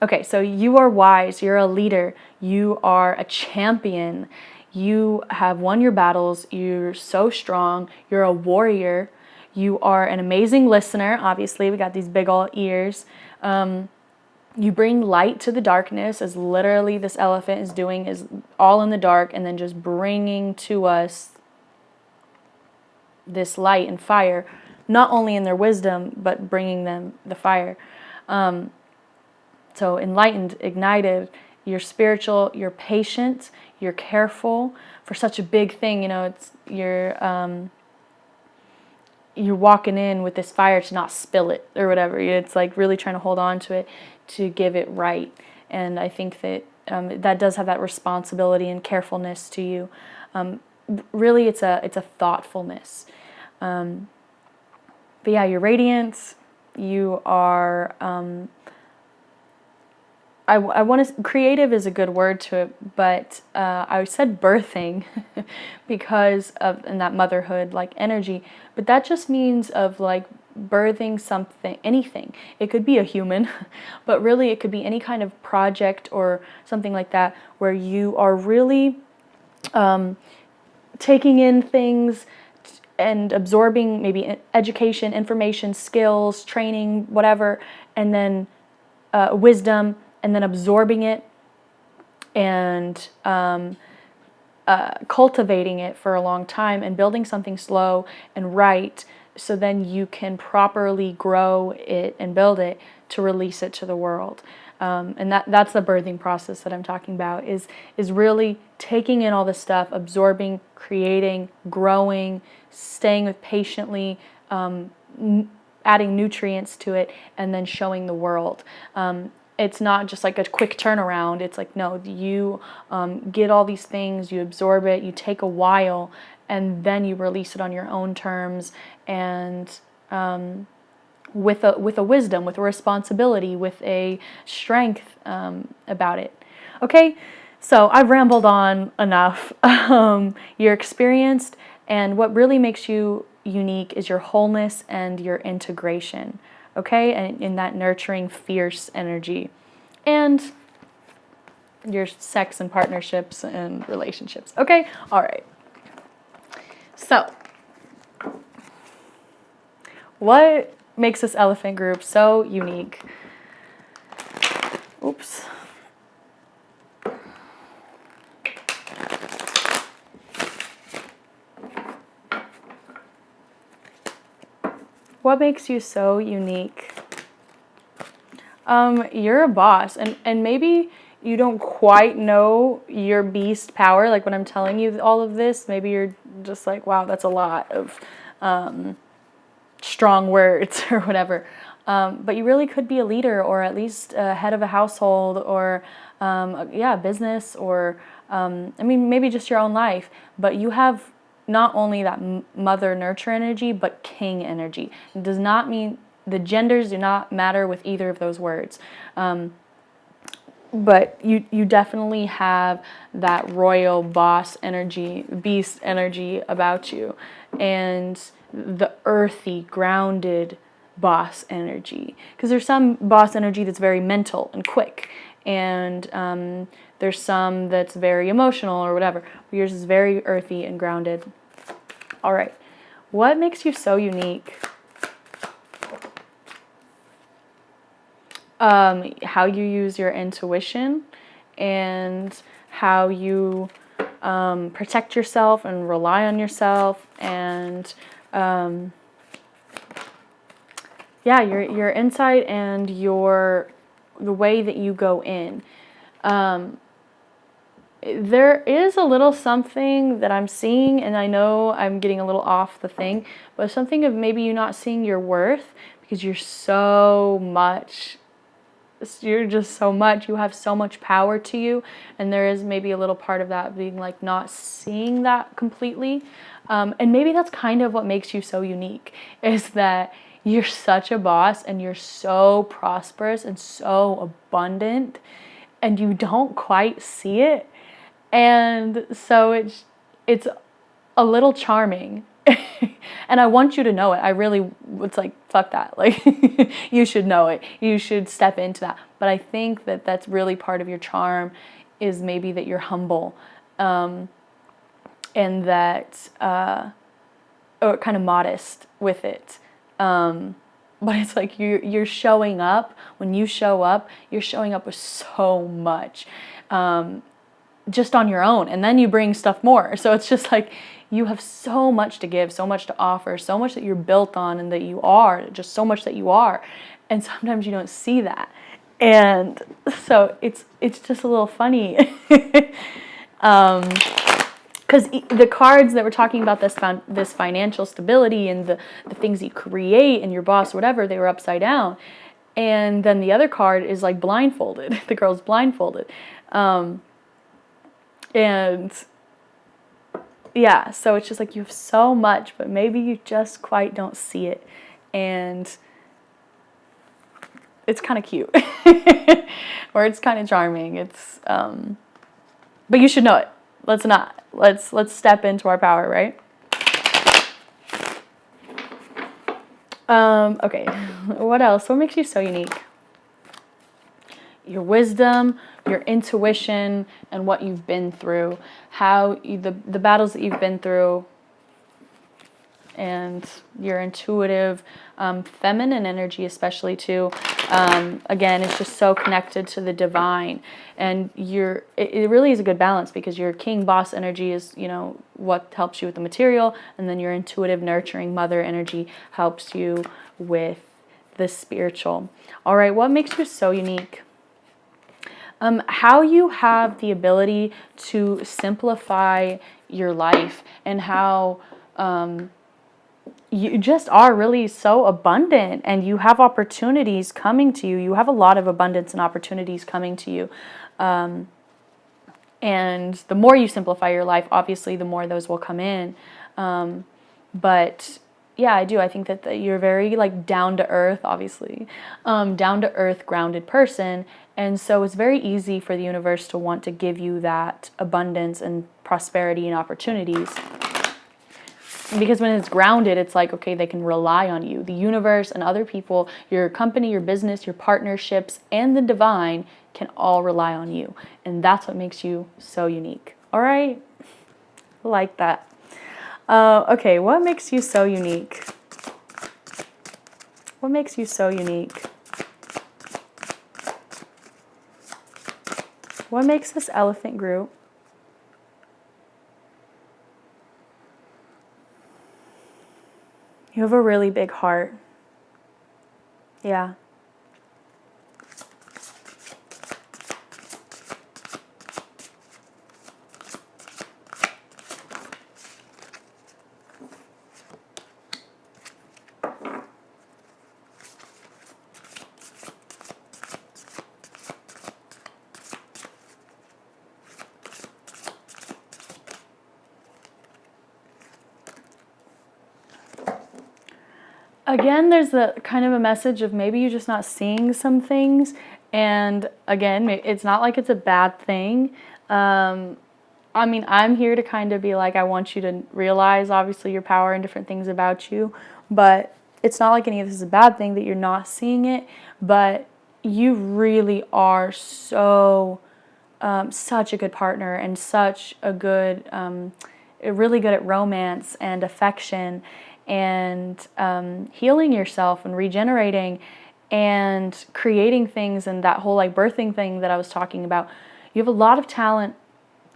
Okay, so you are wise, you're a leader, you are a champion, you have won your battles, you're so strong, you're a warrior, you are an amazing listener. Obviously, we got these big old ears. You bring light to the darkness, as literally this elephant is doing, is all in the dark, and then just bringing to us this light and fire, not only in their wisdom, but bringing them the fire. So enlightened, ignited, you're spiritual, you're patient, you're careful for such a big thing. You know, it's you're walking in with this fire to not spill it or whatever. It's like really trying to hold on to it to give it right. And I think that that does have that responsibility and carefulness to you. Really, it's a thoughtfulness. But yeah, you're radiant. You are. I want to, creative is a good word to it, but I said birthing because of, and that motherhood like energy, but that just means of like birthing something, anything. It could be a human, but really it could be any kind of project or something like that, where you are really taking in things and absorbing maybe education, information, skills, training, whatever, and then wisdom, and then absorbing it and cultivating it for a long time and building something slow and right, so then you can properly grow it and build it to release it to the world. And that's the birthing process that I'm talking about, is really taking in all this stuff, absorbing, creating, growing, staying with patiently, adding nutrients to it, and then showing the world. It's not just like a quick turnaround. It's like, no, you get all these things, you absorb it, you take a while, and then you release it on your own terms, and with a wisdom, with a responsibility, with a strength about it. Okay, so I've rambled on enough. You're experienced, and what really makes you unique is your wholeness and your integration. Okay, and in that nurturing, fierce energy, and your sex and partnerships and relationships. Okay, all right. So, what makes this elephant group so unique? Oops. What makes you so unique? You're a boss, and maybe you don't quite know your beast power. Like when I'm telling you all of this, maybe you're just like, wow, that's a lot of strong words or whatever. But you really could be a leader, or at least a head of a household, or business, or maybe just your own life. But you have not only that mother nurture energy, but king energy. It does not mean the genders do not matter with either of those words. But you definitely have that royal boss energy, beast energy about you, and the earthy, grounded boss energy. Because there's some boss energy that's very mental and quick, and there's some that's very emotional or whatever. But yours is very earthy and grounded. All right, what makes you so unique? How you use your intuition, and how you protect yourself and rely on yourself, and your insight and the way that you go in. There is a little something that I'm seeing, and I know I'm getting a little off the thing, but something of maybe you not seeing your worth because you're so much. You're just so much. You have so much power to you, and there is maybe a little part of that being like not seeing that completely. And maybe that's kind of what makes you so unique, is that you're such a boss, and you're so prosperous and so abundant, and you don't quite see it. And so it's a little charming. And I want you to know it. I really, it's like, fuck that. Like, you should know it. You should step into that. But I think that that's really part of your charm, is maybe that you're humble, and that, or kind of modest with it. But it's like you're showing up. When you show up, you're showing up with so much, just on your own. And then you bring stuff more. So it's just like, you have so much to give, so much to offer, so much that you're built on, and that you are, just so much that you are. And sometimes you don't see that. And so it's just a little funny. Because the cards that we're talking about, this financial stability and the things you create and your boss, whatever, they were upside down. And then the other card is like blindfolded. The girl's blindfolded. And yeah, so it's just like you have so much, but maybe you just quite don't see it. And it's kind of cute. Or it's kind of charming. It's but you should know it. Let's step into our power, right? Okay. What else? What makes you so unique? Your wisdom, your intuition, and what you've been through, the battles that you've been through, and your intuitive, feminine energy, especially too. Again, it's just so connected to the divine, and it really is a good balance, because your king boss energy is, what helps you with the material, and then your intuitive, nurturing mother energy helps you with the spiritual. All right, what makes you so unique? how you have the ability to simplify your life, and how you just are really so abundant, and you have opportunities coming to you. You have a lot of abundance and opportunities coming to you. And the more you simplify your life, obviously, the more those will come in. But yeah, I do. I think that you're very like down to earth, obviously, down to earth, grounded person. And so it's very easy for the universe to want to give you that abundance and prosperity and opportunities. Because when it's grounded, it's like, okay, they can rely on you. The universe and other people, your company, your business, your partnerships, and the divine can all rely on you. And that's what makes you so unique. All right? I like that. Okay, what makes you so unique? What makes you so unique? What makes this elephant group? You have a really big heart. Yeah. Again, there's a kind of a message of maybe you're just not seeing some things. And again, it's not like it's a bad thing. I mean, I'm here to kind of be like, I want you to realize, obviously, your power and different things about you. But it's not like any of this is a bad thing that you're not seeing it. But you really are so, such a good partner, and such a good, really good at romance and affection, and healing yourself and regenerating and creating things, and that whole like birthing thing that I was talking about. You have a lot of talent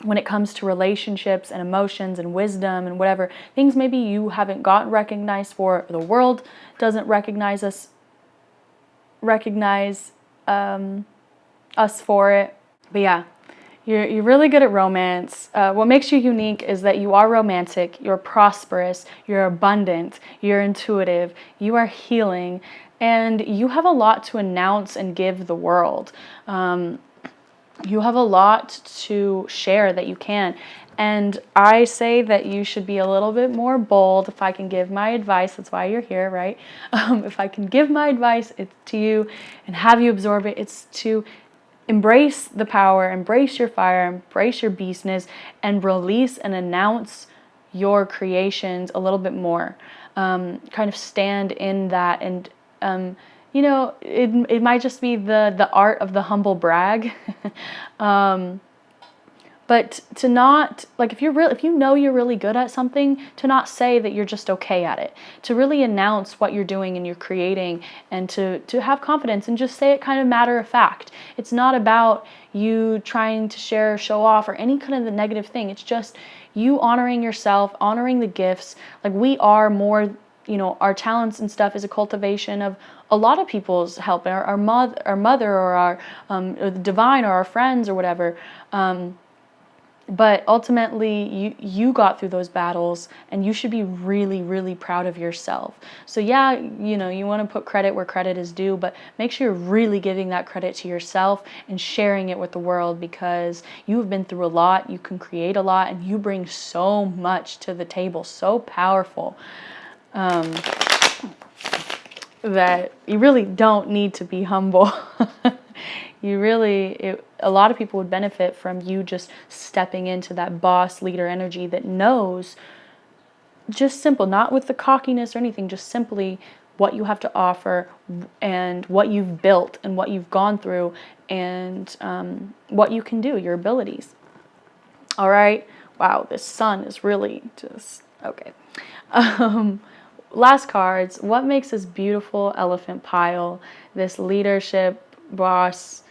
when it comes to relationships and emotions and wisdom and whatever things maybe you haven't gotten recognized for, or the world doesn't recognize us for it. But yeah, you're really good at romance. What makes you unique is that you are romantic, you're prosperous, you're abundant, you're intuitive, you are healing, and you have a lot to announce and give the world. You have a lot to share that you can. And I say that you should be a little bit more bold. If I can give my advice, that's why you're here, right? If I can give my advice, it's to you and have you absorb it. It's to embrace the power, embrace your fire, embrace your beastness, and release and announce your creations a little bit more. Kind of stand in that, and you know, it might just be the art of the humble brag. But to not, like, if you know you're really good at something, to not say that you're just okay at it. To really announce what you're doing and you're creating, and to have confidence and just say it kind of matter of fact. It's not about you trying to share or show off or any kind of the negative thing. It's just you honoring yourself, honoring the gifts. Like, we are more, you know, our talents and stuff is a cultivation of a lot of people's help, our mother or our or the divine or our friends or whatever. But ultimately, you got through those battles, and you should be really, really proud of yourself. So yeah, you know, you want to put credit where credit is due, but make sure you're really giving that credit to yourself and sharing it with the world, because you've been through a lot, you can create a lot, and you bring so much to the table, so powerful, that you really don't need to be humble. A lot of people would benefit from you just stepping into that boss leader energy that knows, just simple, not with the cockiness or anything, just simply what you have to offer and what you've built and what you've gone through, and what you can do, your abilities. All right. Wow, this sun is really just, okay. Last cards. What makes this beautiful elephant pile, this leadership, boss,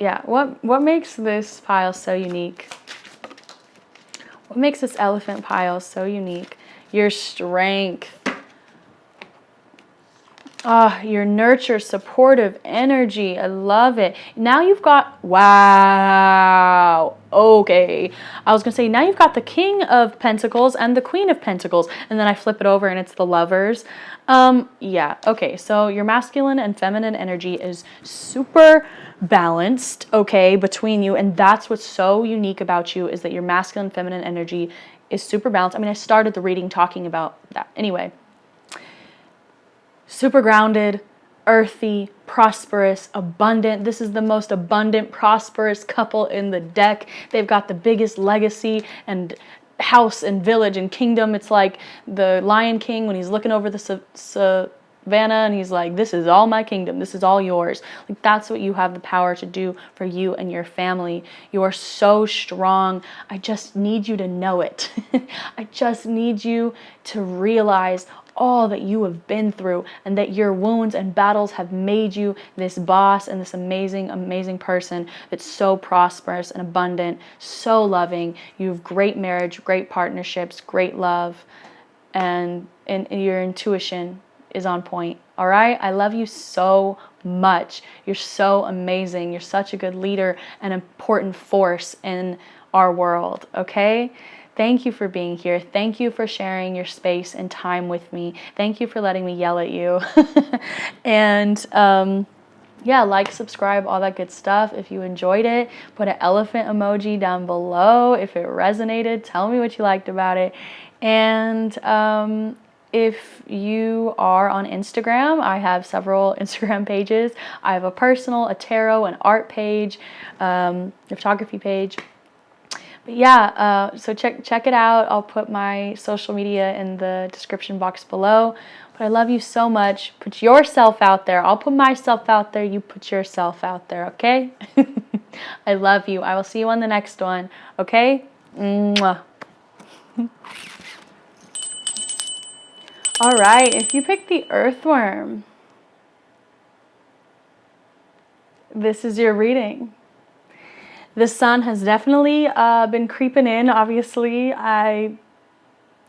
yeah, what makes this pile so unique? What makes this elephant pile so unique? Your strength. Your nurture, supportive energy. I love it. Now you've got, wow. Okay. I was going to say, now you've got the King of Pentacles and the Queen of Pentacles. And then I flip it over and it's the Lovers. Yeah. Okay. So your masculine and feminine energy is super balanced, okay, between you. And that's what's so unique about you, is that your masculine and feminine energy is super balanced. I mean, I started the reading talking about that. Anyway. Super grounded, earthy, prosperous, abundant. This is the most abundant, prosperous couple in the deck. They've got the biggest legacy and house and village and kingdom. It's like the Lion King when he's looking over the savannah and he's like, this is all my kingdom. This is all yours. Like, that's what you have the power to do for you and your family. You are so strong. I just need you to know it. I just need you to realize all that you have been through, and that your wounds and battles have made you this boss and this amazing, amazing person that's so prosperous and abundant, so loving. You have great marriage, great partnerships, great love, and your intuition is on point. All right? I love you so much. You're so amazing. You're such a good leader, an important force in our world. Okay? Thank you for being here. Thank you for sharing your space and time with me. Thank you for letting me yell at you. And yeah, like, subscribe, all that good stuff. If you enjoyed it, put an elephant emoji down below. If it resonated, tell me what you liked about it. And if you are on Instagram, I have several Instagram pages. I have a personal, a tarot, an art page, a photography page. Yeah, so check it out. I'll put my social media in the description box below. But I love you so much. Put yourself out there. I'll put myself out there. You put yourself out there, okay? I love you. I will see you on the next one, okay? Mwah. All right, if you pick the Earthworm, this is your reading. The sun has definitely been creeping in. Obviously, I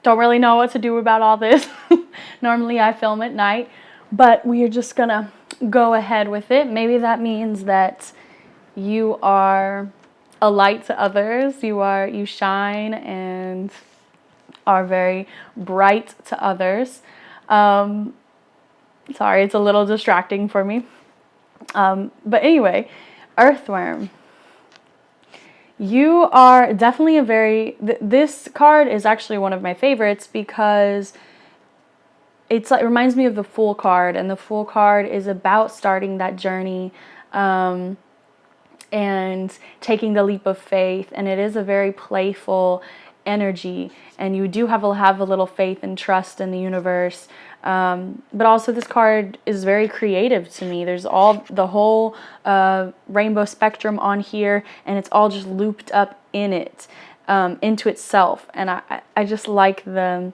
don't really know what to do about all this. Normally, I film at night, but we are just gonna go ahead with it. Maybe that means that you are a light to others. You shine and are very bright to others. Sorry, it's a little distracting for me. But anyway, Earthworm. You are definitely a very, this card is actually one of my favorites because it's like, it reminds me of the Fool card, and the Fool card is about starting that journey and taking the leap of faith, and it is a very playful energy, and you do have a little faith and trust in the universe. But also this card is very creative to me. There's the whole rainbow spectrum on here, and it's all just looped up in it, into itself. And I just like there's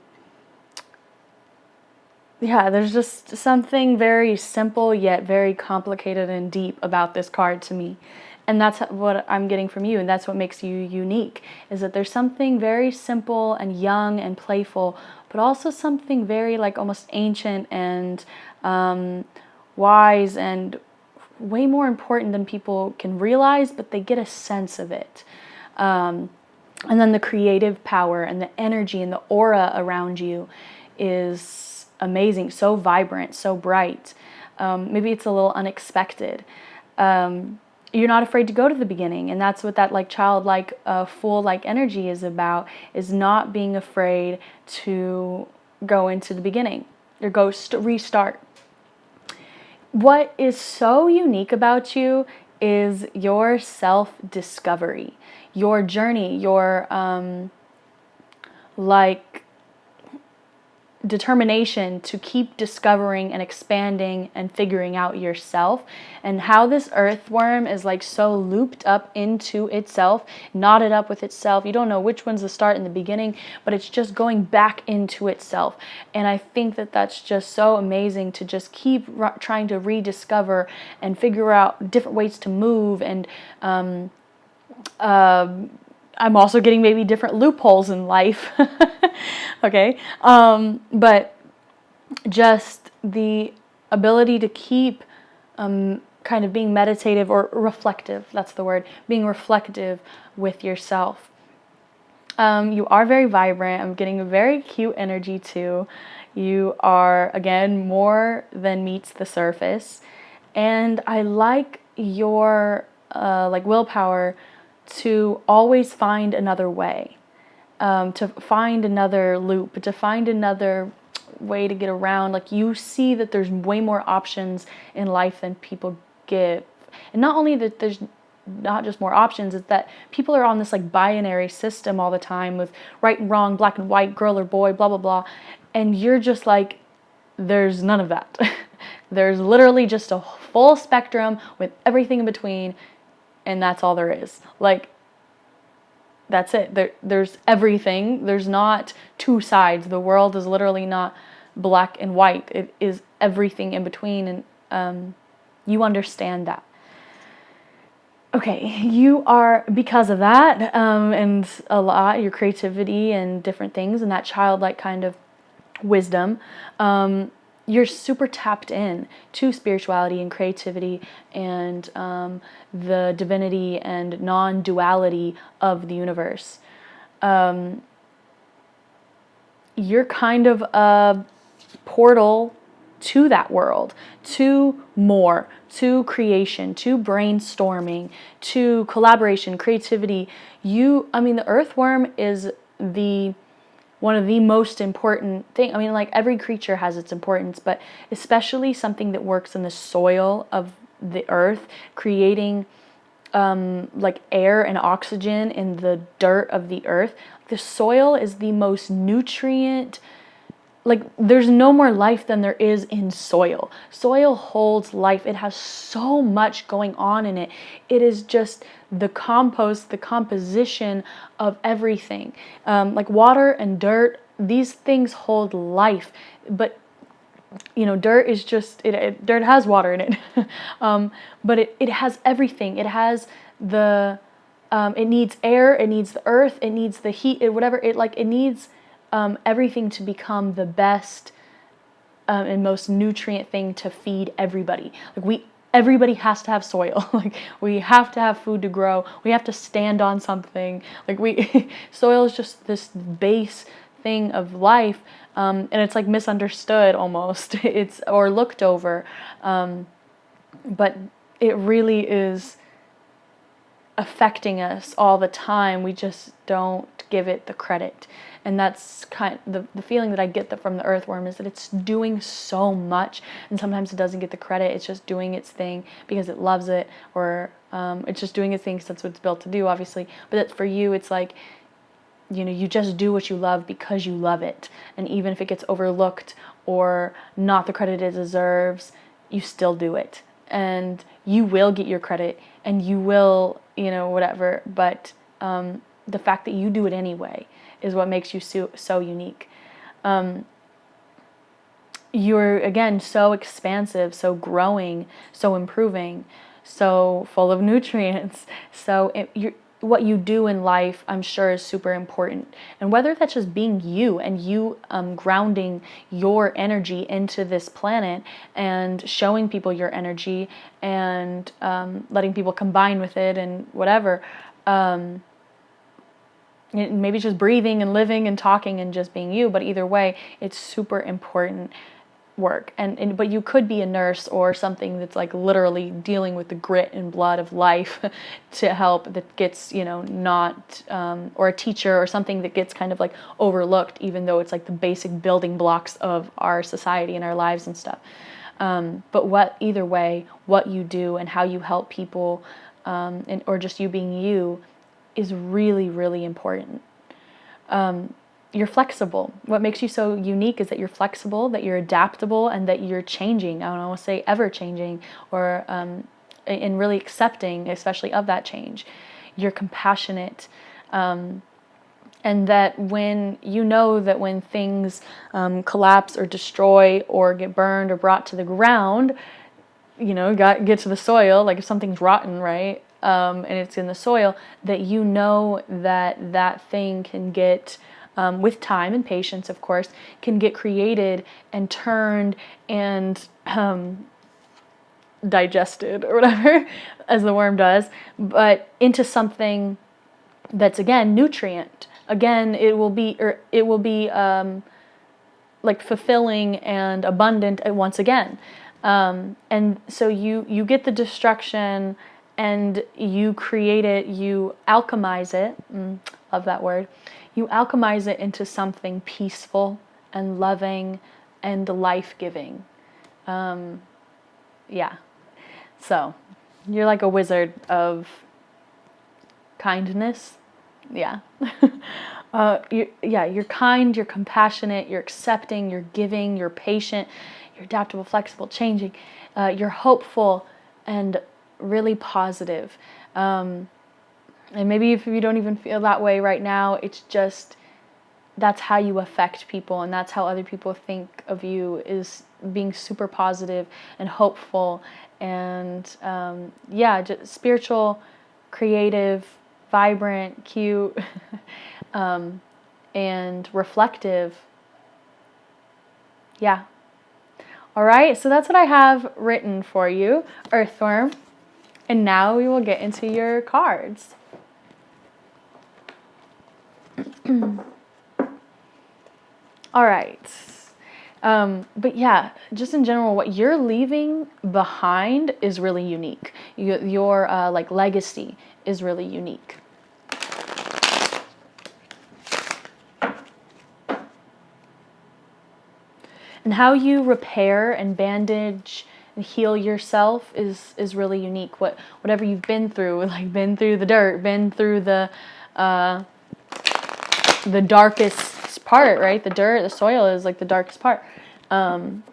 just something very simple yet very complicated and deep about this card to me. And that's what I'm getting from you, and that's what makes you unique, is that there's something very simple and young and playful, but also something very like almost ancient and wise and way more important than people can realize, but they get a sense of it. And then the creative power and the energy and the aura around you is amazing, so vibrant, so bright. Maybe it's a little unexpected. You're not afraid to go to the beginning, and that's what that like childlike, fool-like energy is about, is not being afraid to go into the beginning or restart. What is so unique about you is your self-discovery, your journey, your determination to keep discovering and expanding and figuring out yourself, and how this Earthworm is like so looped up into itself, knotted up with itself. You don't know which one's the start and the beginning, but it's just going back into itself. And I think that that's just so amazing, to just keep trying to rediscover and figure out different ways to move. And I'm also getting maybe different loopholes in life. Okay. But just the ability to keep kind of being meditative or reflective, that's the word, being reflective with yourself. You are very vibrant. I'm getting a very cute energy too. You are, again, more than meets the surface. And I like your like willpower to always find another way, to find another loop, to find another way to get around. Like, you see that there's way more options in life than people give. And not only that there's not just more options, it's that people are on this like binary system all the time with right and wrong, black and white, girl or boy, blah, blah, blah. And you're just like, there's none of that. There's literally just a full spectrum with everything in between. And that's all there is. Like, that's it. There's everything. There's not two sides. The world is literally not black and white. It is everything in between. And you understand that. Okay, you are, because of that, and a lot, your creativity and different things, and that childlike kind of wisdom, you're super tapped in to spirituality and creativity and the divinity and non-duality of the universe. You're kind of a portal to that world, to more, to creation, to brainstorming, to collaboration, creativity. The earthworm is one of the most important thing. I mean, like, every creature has its importance, but especially something that works in the soil of the earth, creating like air and oxygen in the dirt of the earth. The soil is the most nutrient. Like, there's no more life than there is in soil. Soil holds life. It has so much going on in it. It is just the compost, the composition of everything. Like water and dirt, these things hold life. But, dirt is just, dirt has water in it. But it has everything. It has it needs air, it needs the earth, it needs the heat, it needs everything to become the best and most nutrient thing to feed everybody. Like, everybody has to have soil. Like, we have to have food to grow. We have to stand on something. Like, soil is just this base thing of life, and it's like misunderstood almost. Or looked over, but it really is affecting us all the time. We just don't give it the credit. And that's kind of the feeling that I get from the earthworm, is that it's doing so much, and sometimes it doesn't get the credit. It's just doing its thing because it loves it, or it's just doing its thing because that's what it's built to do, obviously. But for you, it's like, you just do what you love because you love it. And even if it gets overlooked or not the credit it deserves, you still do it. And you will get your credit, and you will, whatever. But the fact that you do it anyway is what makes you so unique. You're, again, so expansive, so growing, so improving, so full of nutrients. So what you do in life, I'm sure, is super important. And whether that's just being you and you grounding your energy into this planet and showing people your energy and letting people combine with it and whatever, maybe it's just breathing and living and talking and just being you, but either way, it's super important work. But you could be a nurse or something that's like literally dealing with the grit and blood of life to help, that gets, not, or a teacher or something that gets kind of like overlooked, even though it's like the basic building blocks of our society and our lives and stuff. But either way, what you do and how you help people, or just you being you, is really, really important. You're flexible. What makes you so unique is that you're flexible, that you're adaptable, and that you're changing. I don't want to say ever changing, or and really accepting, especially of that change. You're compassionate, and that when things collapse or destroy or get burned or brought to the ground, get to the soil. Like, if something's rotten, right? And it's in the soil, that that thing can get with time and patience, of course, can get created and turned and digested or whatever, as the worm does, but into something that's, again, nutrient. Again, it will be like fulfilling and abundant once again. And so you get the destruction and you create it, you alchemize it. Love that word. You alchemize it into something peaceful and loving and life-giving. Yeah. So you're like a wizard of kindness. Yeah. You're kind, you're compassionate, you're accepting, you're giving, you're patient, you're adaptable, flexible, changing, you're hopeful and really positive. And maybe if you don't even feel that way right now, it's just, that's how you affect people, and that's how other people think of you, is being super positive and hopeful and just spiritual, creative, vibrant, cute, and reflective. Yeah. All right, so that's what I have written for you, Earthworm. And now we will get into your cards. All right. But yeah, just in general, what you're leaving behind is really unique. Your like legacy is really unique. And how you repair and bandage and heal yourself is really unique. Whatever you've been through, like been through the dirt, been through the darkest part, right? The dirt, the soil is like the darkest part. And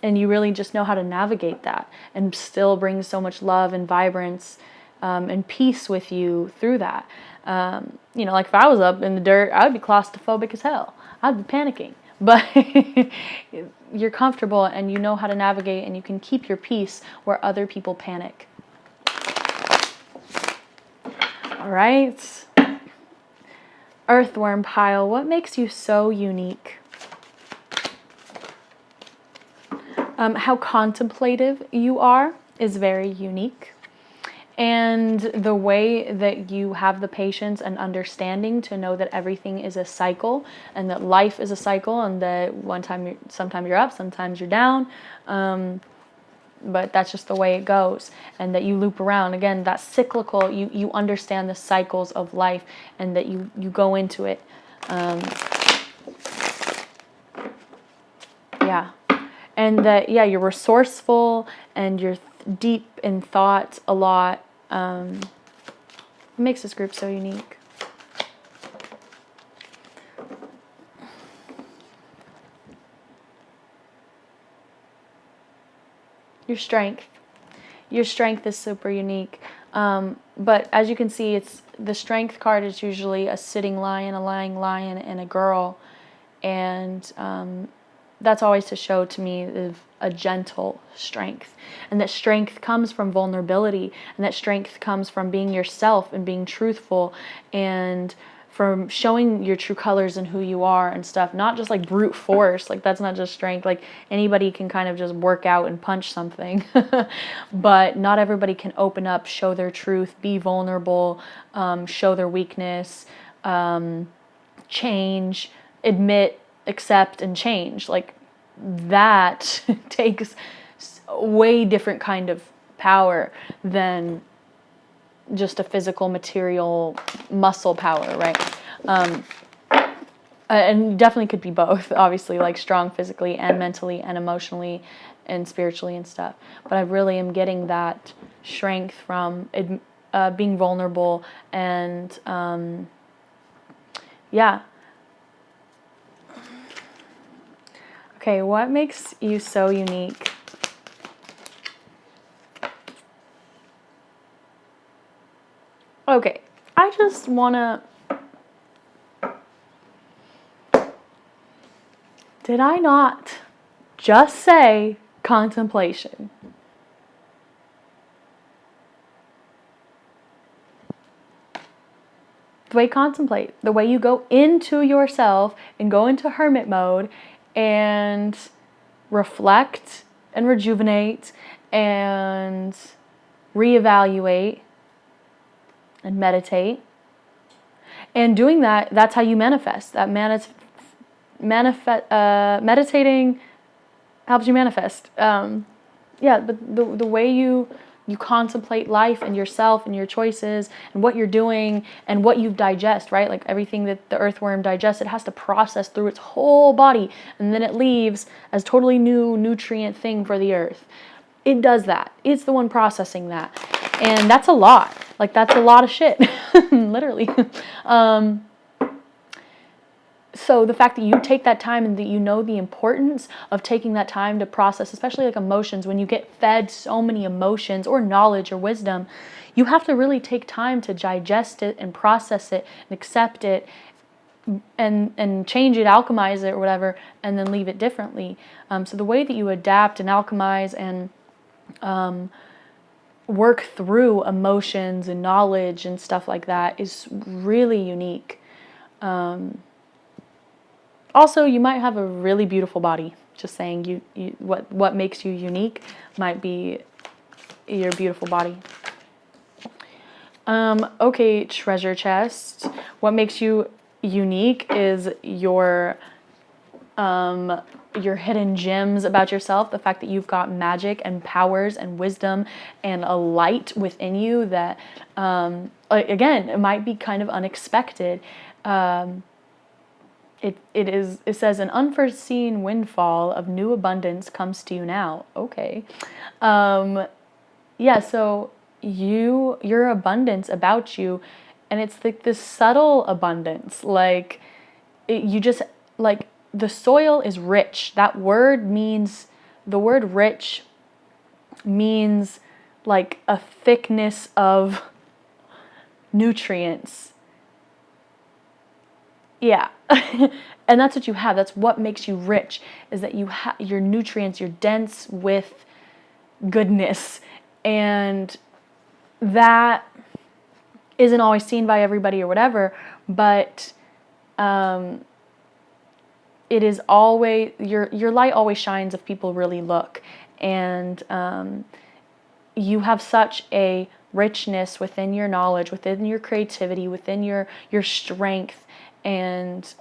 you really just know how to navigate that and still bring so much love and vibrance and peace with you through that. Like if I was up in the dirt, I would be claustrophobic as hell. I'd be panicking. But you're comfortable and you know how to navigate and you can keep your peace where other people panic. All right. Earthworm pile, what makes you so unique? How contemplative you are is very unique. And the way that you have the patience and understanding to know that everything is a cycle and that life is a cycle and that sometimes you're up, sometimes you're down. But that's just the way it goes, and that you loop around. Again, that cyclical, you understand the cycles of life and that you go into it. And that, you're resourceful and you're deep in thought a lot. It makes this group so unique. Your strength. Your strength is super unique. But as you can see, the strength card is usually a sitting lion, a lying lion, and a girl. And that's always to show to me a gentle strength. And that strength comes from vulnerability. And that strength comes from being yourself and being truthful and from showing your true colors and who you are and stuff. Not just like brute force. Like that's not just strength. Like anybody can kind of just work out and punch something. But not everybody can open up, show their truth, be vulnerable, show their weakness, change, admit, accept, and change. Like that takes a way different kind of power than just a physical, material, muscle power, right? And definitely could be both, obviously, like strong physically and mentally and emotionally and spiritually and stuff. But I really am getting that strength from being vulnerable and Okay, what makes you so unique? Okay, I just wanna... Did I not just say contemplation? The way you contemplate, the way you go into yourself and go into hermit mode and reflect and rejuvenate and reevaluate and meditate. And doing that, that's how you manifest. Meditating helps you manifest. But the way you contemplate life and yourself and your choices and what you're doing and what you digest, right? Like everything that the earthworm digests, it has to process through its whole body, and then it leaves as totally new nutrient thing for the earth. It does that. It's the one processing that. And that's a lot. Like, that's a lot of shit. Literally. So the fact that you take that time and that you know the importance of taking that time to process, especially like emotions, when you get fed so many emotions or knowledge or wisdom, you have to really take time to digest it and process it and accept it and change it, alchemize it or whatever, and then leave it differently. So the way that you adapt and alchemize and work through emotions and knowledge and stuff like that is really unique. Also, you might have a really beautiful body. Just saying, what makes you unique might be your beautiful body. Okay, treasure chest. What makes you unique is your hidden gems about yourself. The fact that you've got magic and powers and wisdom and a light within you that, again, it might be kind of unexpected. It says an unforeseen windfall of new abundance comes to you now. Okay. So your abundance about you, and it's like this subtle abundance. Like, you just, like, the soil is rich. The word rich means like a thickness of nutrients. Yeah. And that's what you have. That's what makes you rich, is that your nutrients, you're dense with goodness. And that isn't always seen by everybody or whatever, but it is always, your light always shines if people really look. And you have such a richness within your knowledge, within your creativity, within your strength, and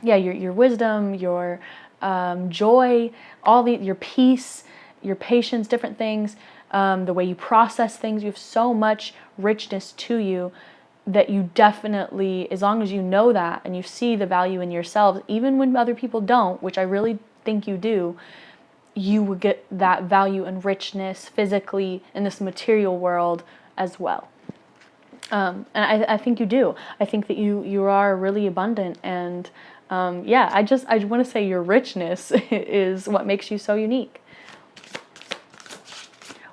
your wisdom, your joy, your peace, your patience, different things, the way you process things. You have so much richness to you that you definitely, as long as you know that and you see the value in yourselves, even when other people don't, which I really think you do, you will get that value and richness physically in this material world as well. And I think you do. I think that you are really abundant, and I want to say your richness is what makes you so unique.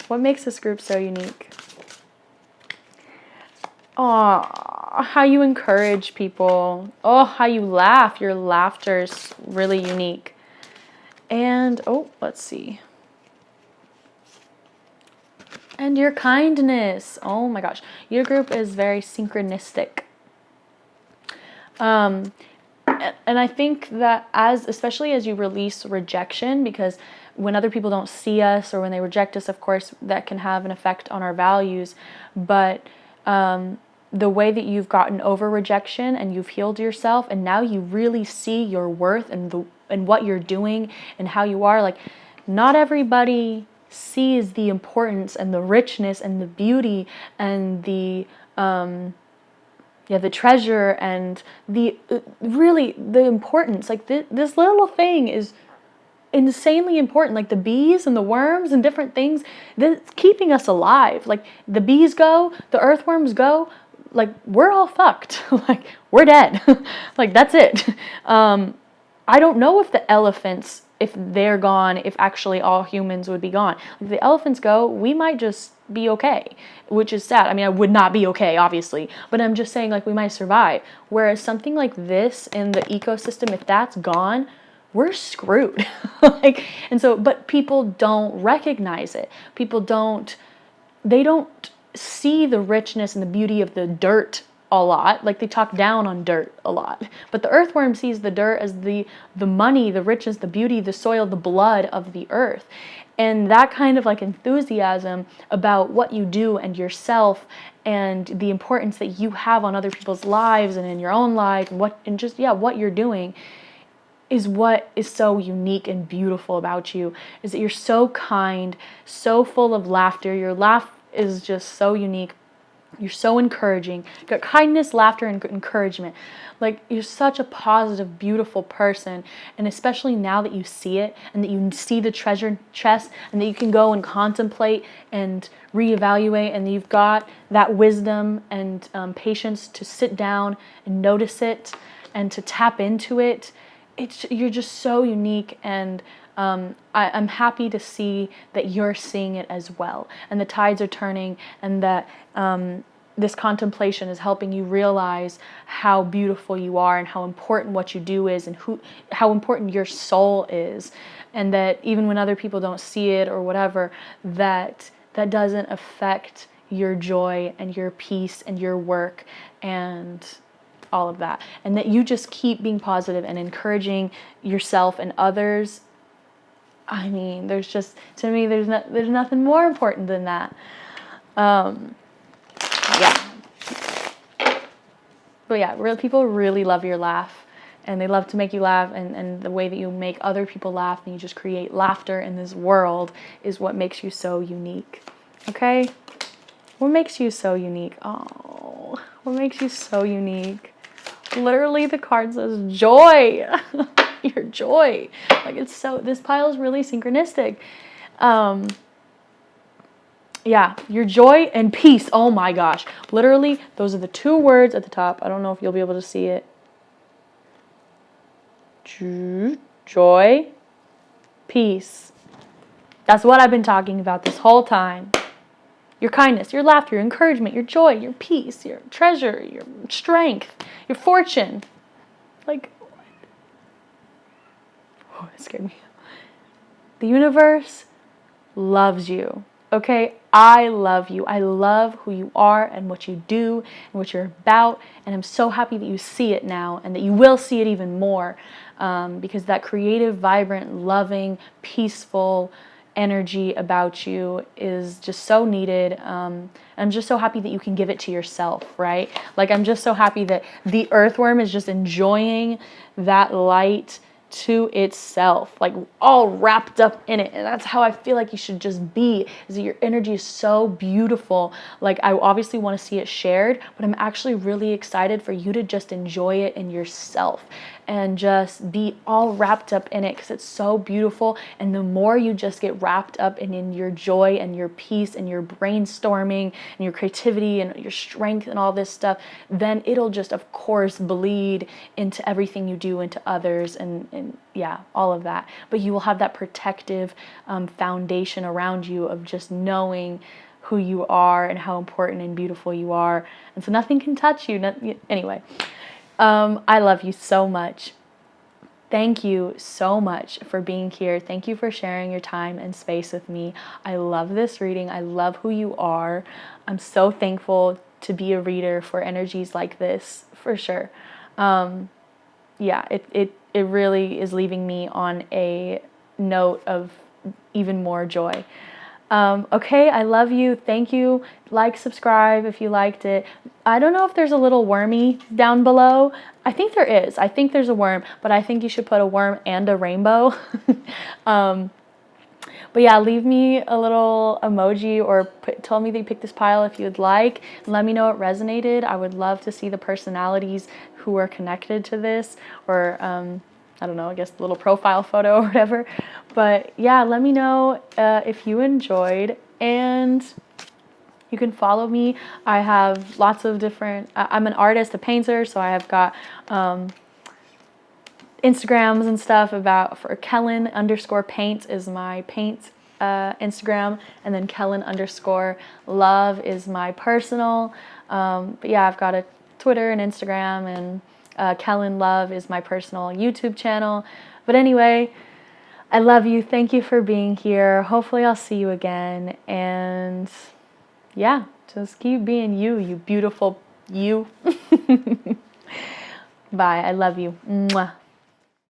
What makes this group so unique? Oh, how you encourage people. Oh, how you laugh. Your laughter is really unique. And, let's see. And your kindness. Oh my gosh. Your group is very synchronistic. And I think that especially as you release rejection, because when other people don't see us or when they reject us, of course, that can have an effect on our values. But the way that you've gotten over rejection and you've healed yourself, and now you really see your worth and what you're doing and how you are, like, not everybody sees the importance and the richness and the beauty and the treasure and the importance. Like, this little thing is insanely important. Like, the bees and the worms and different things that's keeping us alive. Like, the bees go, the earthworms go, like, we're all fucked. Like, we're dead. Like, that's it. I don't know if the elephants, if they're gone, if actually all humans would be gone. If the elephants go, we might just be okay, which is sad. I mean, I would not be okay, obviously, but I'm just saying, like, we might survive. Whereas something like this in the ecosystem, if that's gone, we're screwed. But people don't recognize it. They don't see the richness and the beauty of the dirt a lot. Like, they talk down on dirt a lot. But the earthworm sees the dirt as the money, the riches, the beauty, the soil, the blood of the earth. And that kind of like enthusiasm about what you do and yourself and the importance that you have on other people's lives and in your own life and just what you're doing is what is so unique and beautiful about you, is that you're so kind, so full of laughter. Your laugh is just so unique. You're so encouraging. You got kindness, laughter, and encouragement. Like, you're such a positive, beautiful person. And especially now that you see it and that you see the treasure chest and that you can go and contemplate and reevaluate, and you've got that wisdom and patience to sit down and notice it and to tap into it. You're just so unique, and I'm happy to see that you're seeing it as well, and the tides are turning, and that this contemplation is helping you realize how beautiful you are and how important what you do is, and how important your soul is, and that even when other people don't see it or whatever, that doesn't affect your joy and your peace and your work and all of that, and that you just keep being positive and encouraging yourself and others. I mean, there's nothing more important than that. But yeah, people really love your laugh, and they love to make you laugh, and the way that you make other people laugh and you just create laughter in this world is what makes you so unique. Okay? What makes you so unique? Oh, what makes you so unique? Literally, the card says joy. Your joy. Like, this pile is really synchronistic. Yeah, your joy and peace. Oh my gosh. Literally, those are the two words at the top. I don't know if you'll be able to see it. Joy, peace. That's what I've been talking about this whole time. Your kindness, your laughter, your encouragement, your joy, your peace, your treasure, your strength, your fortune. Like, oh, it scared me. The universe loves you, okay? I love you. I love who you are and what you do and what you're about, and I'm so happy that you see it now and that you will see it even more, because that creative, vibrant, loving, peaceful energy about you is just so needed. I'm just so happy that you can give it to yourself, right? Like, I'm just so happy that the earthworm is just enjoying that light to itself, like all wrapped up in it. And that's how I feel like you should just be, is that your energy is so beautiful. Like, I obviously want to see it shared, but I'm actually really excited for you to just enjoy it in yourself and just be all wrapped up in it, because it's so beautiful. And the more you just get wrapped up in your joy and your peace and your brainstorming and your creativity and your strength and all this stuff, then it'll just, of course, bleed into everything you do, into others, and yeah, all of that. But you will have that protective foundation around you of just knowing who you are and how important and beautiful you are. And so nothing can touch you. Anyway, I love you so much. Thank you so much for being here. Thank you for sharing your time and space with me. I love this reading. I love who you are. I'm so thankful to be a reader for energies like this, for sure. Yeah, it really is leaving me on a note of even more joy. Okay, I love you. Thank you. Like, subscribe if you liked it. I don't know if there's a little wormy down below. I think there is. I think there's a worm, but I think you should put a worm and a rainbow. But yeah, leave me a little emoji or tell me that you picked this pile if you'd like. Let me know it resonated. I would love to see the personalities who are connected to this, or I don't know, I guess the little profile photo or whatever. But yeah, let me know if you enjoyed, and you can follow me. I have lots of different, I'm an artist, a painter, so I have got Instagrams and stuff for Kellyn_paint is my paint Instagram, and then Kellyn_love is my personal. But yeah, I've got a Twitter and Instagram, and Kellyn Love is my personal YouTube channel. But anyway, I love you. Thank you for being here. Hopefully I'll see you again. And yeah, just keep being you, you beautiful, you. Bye. I love you. Mwah.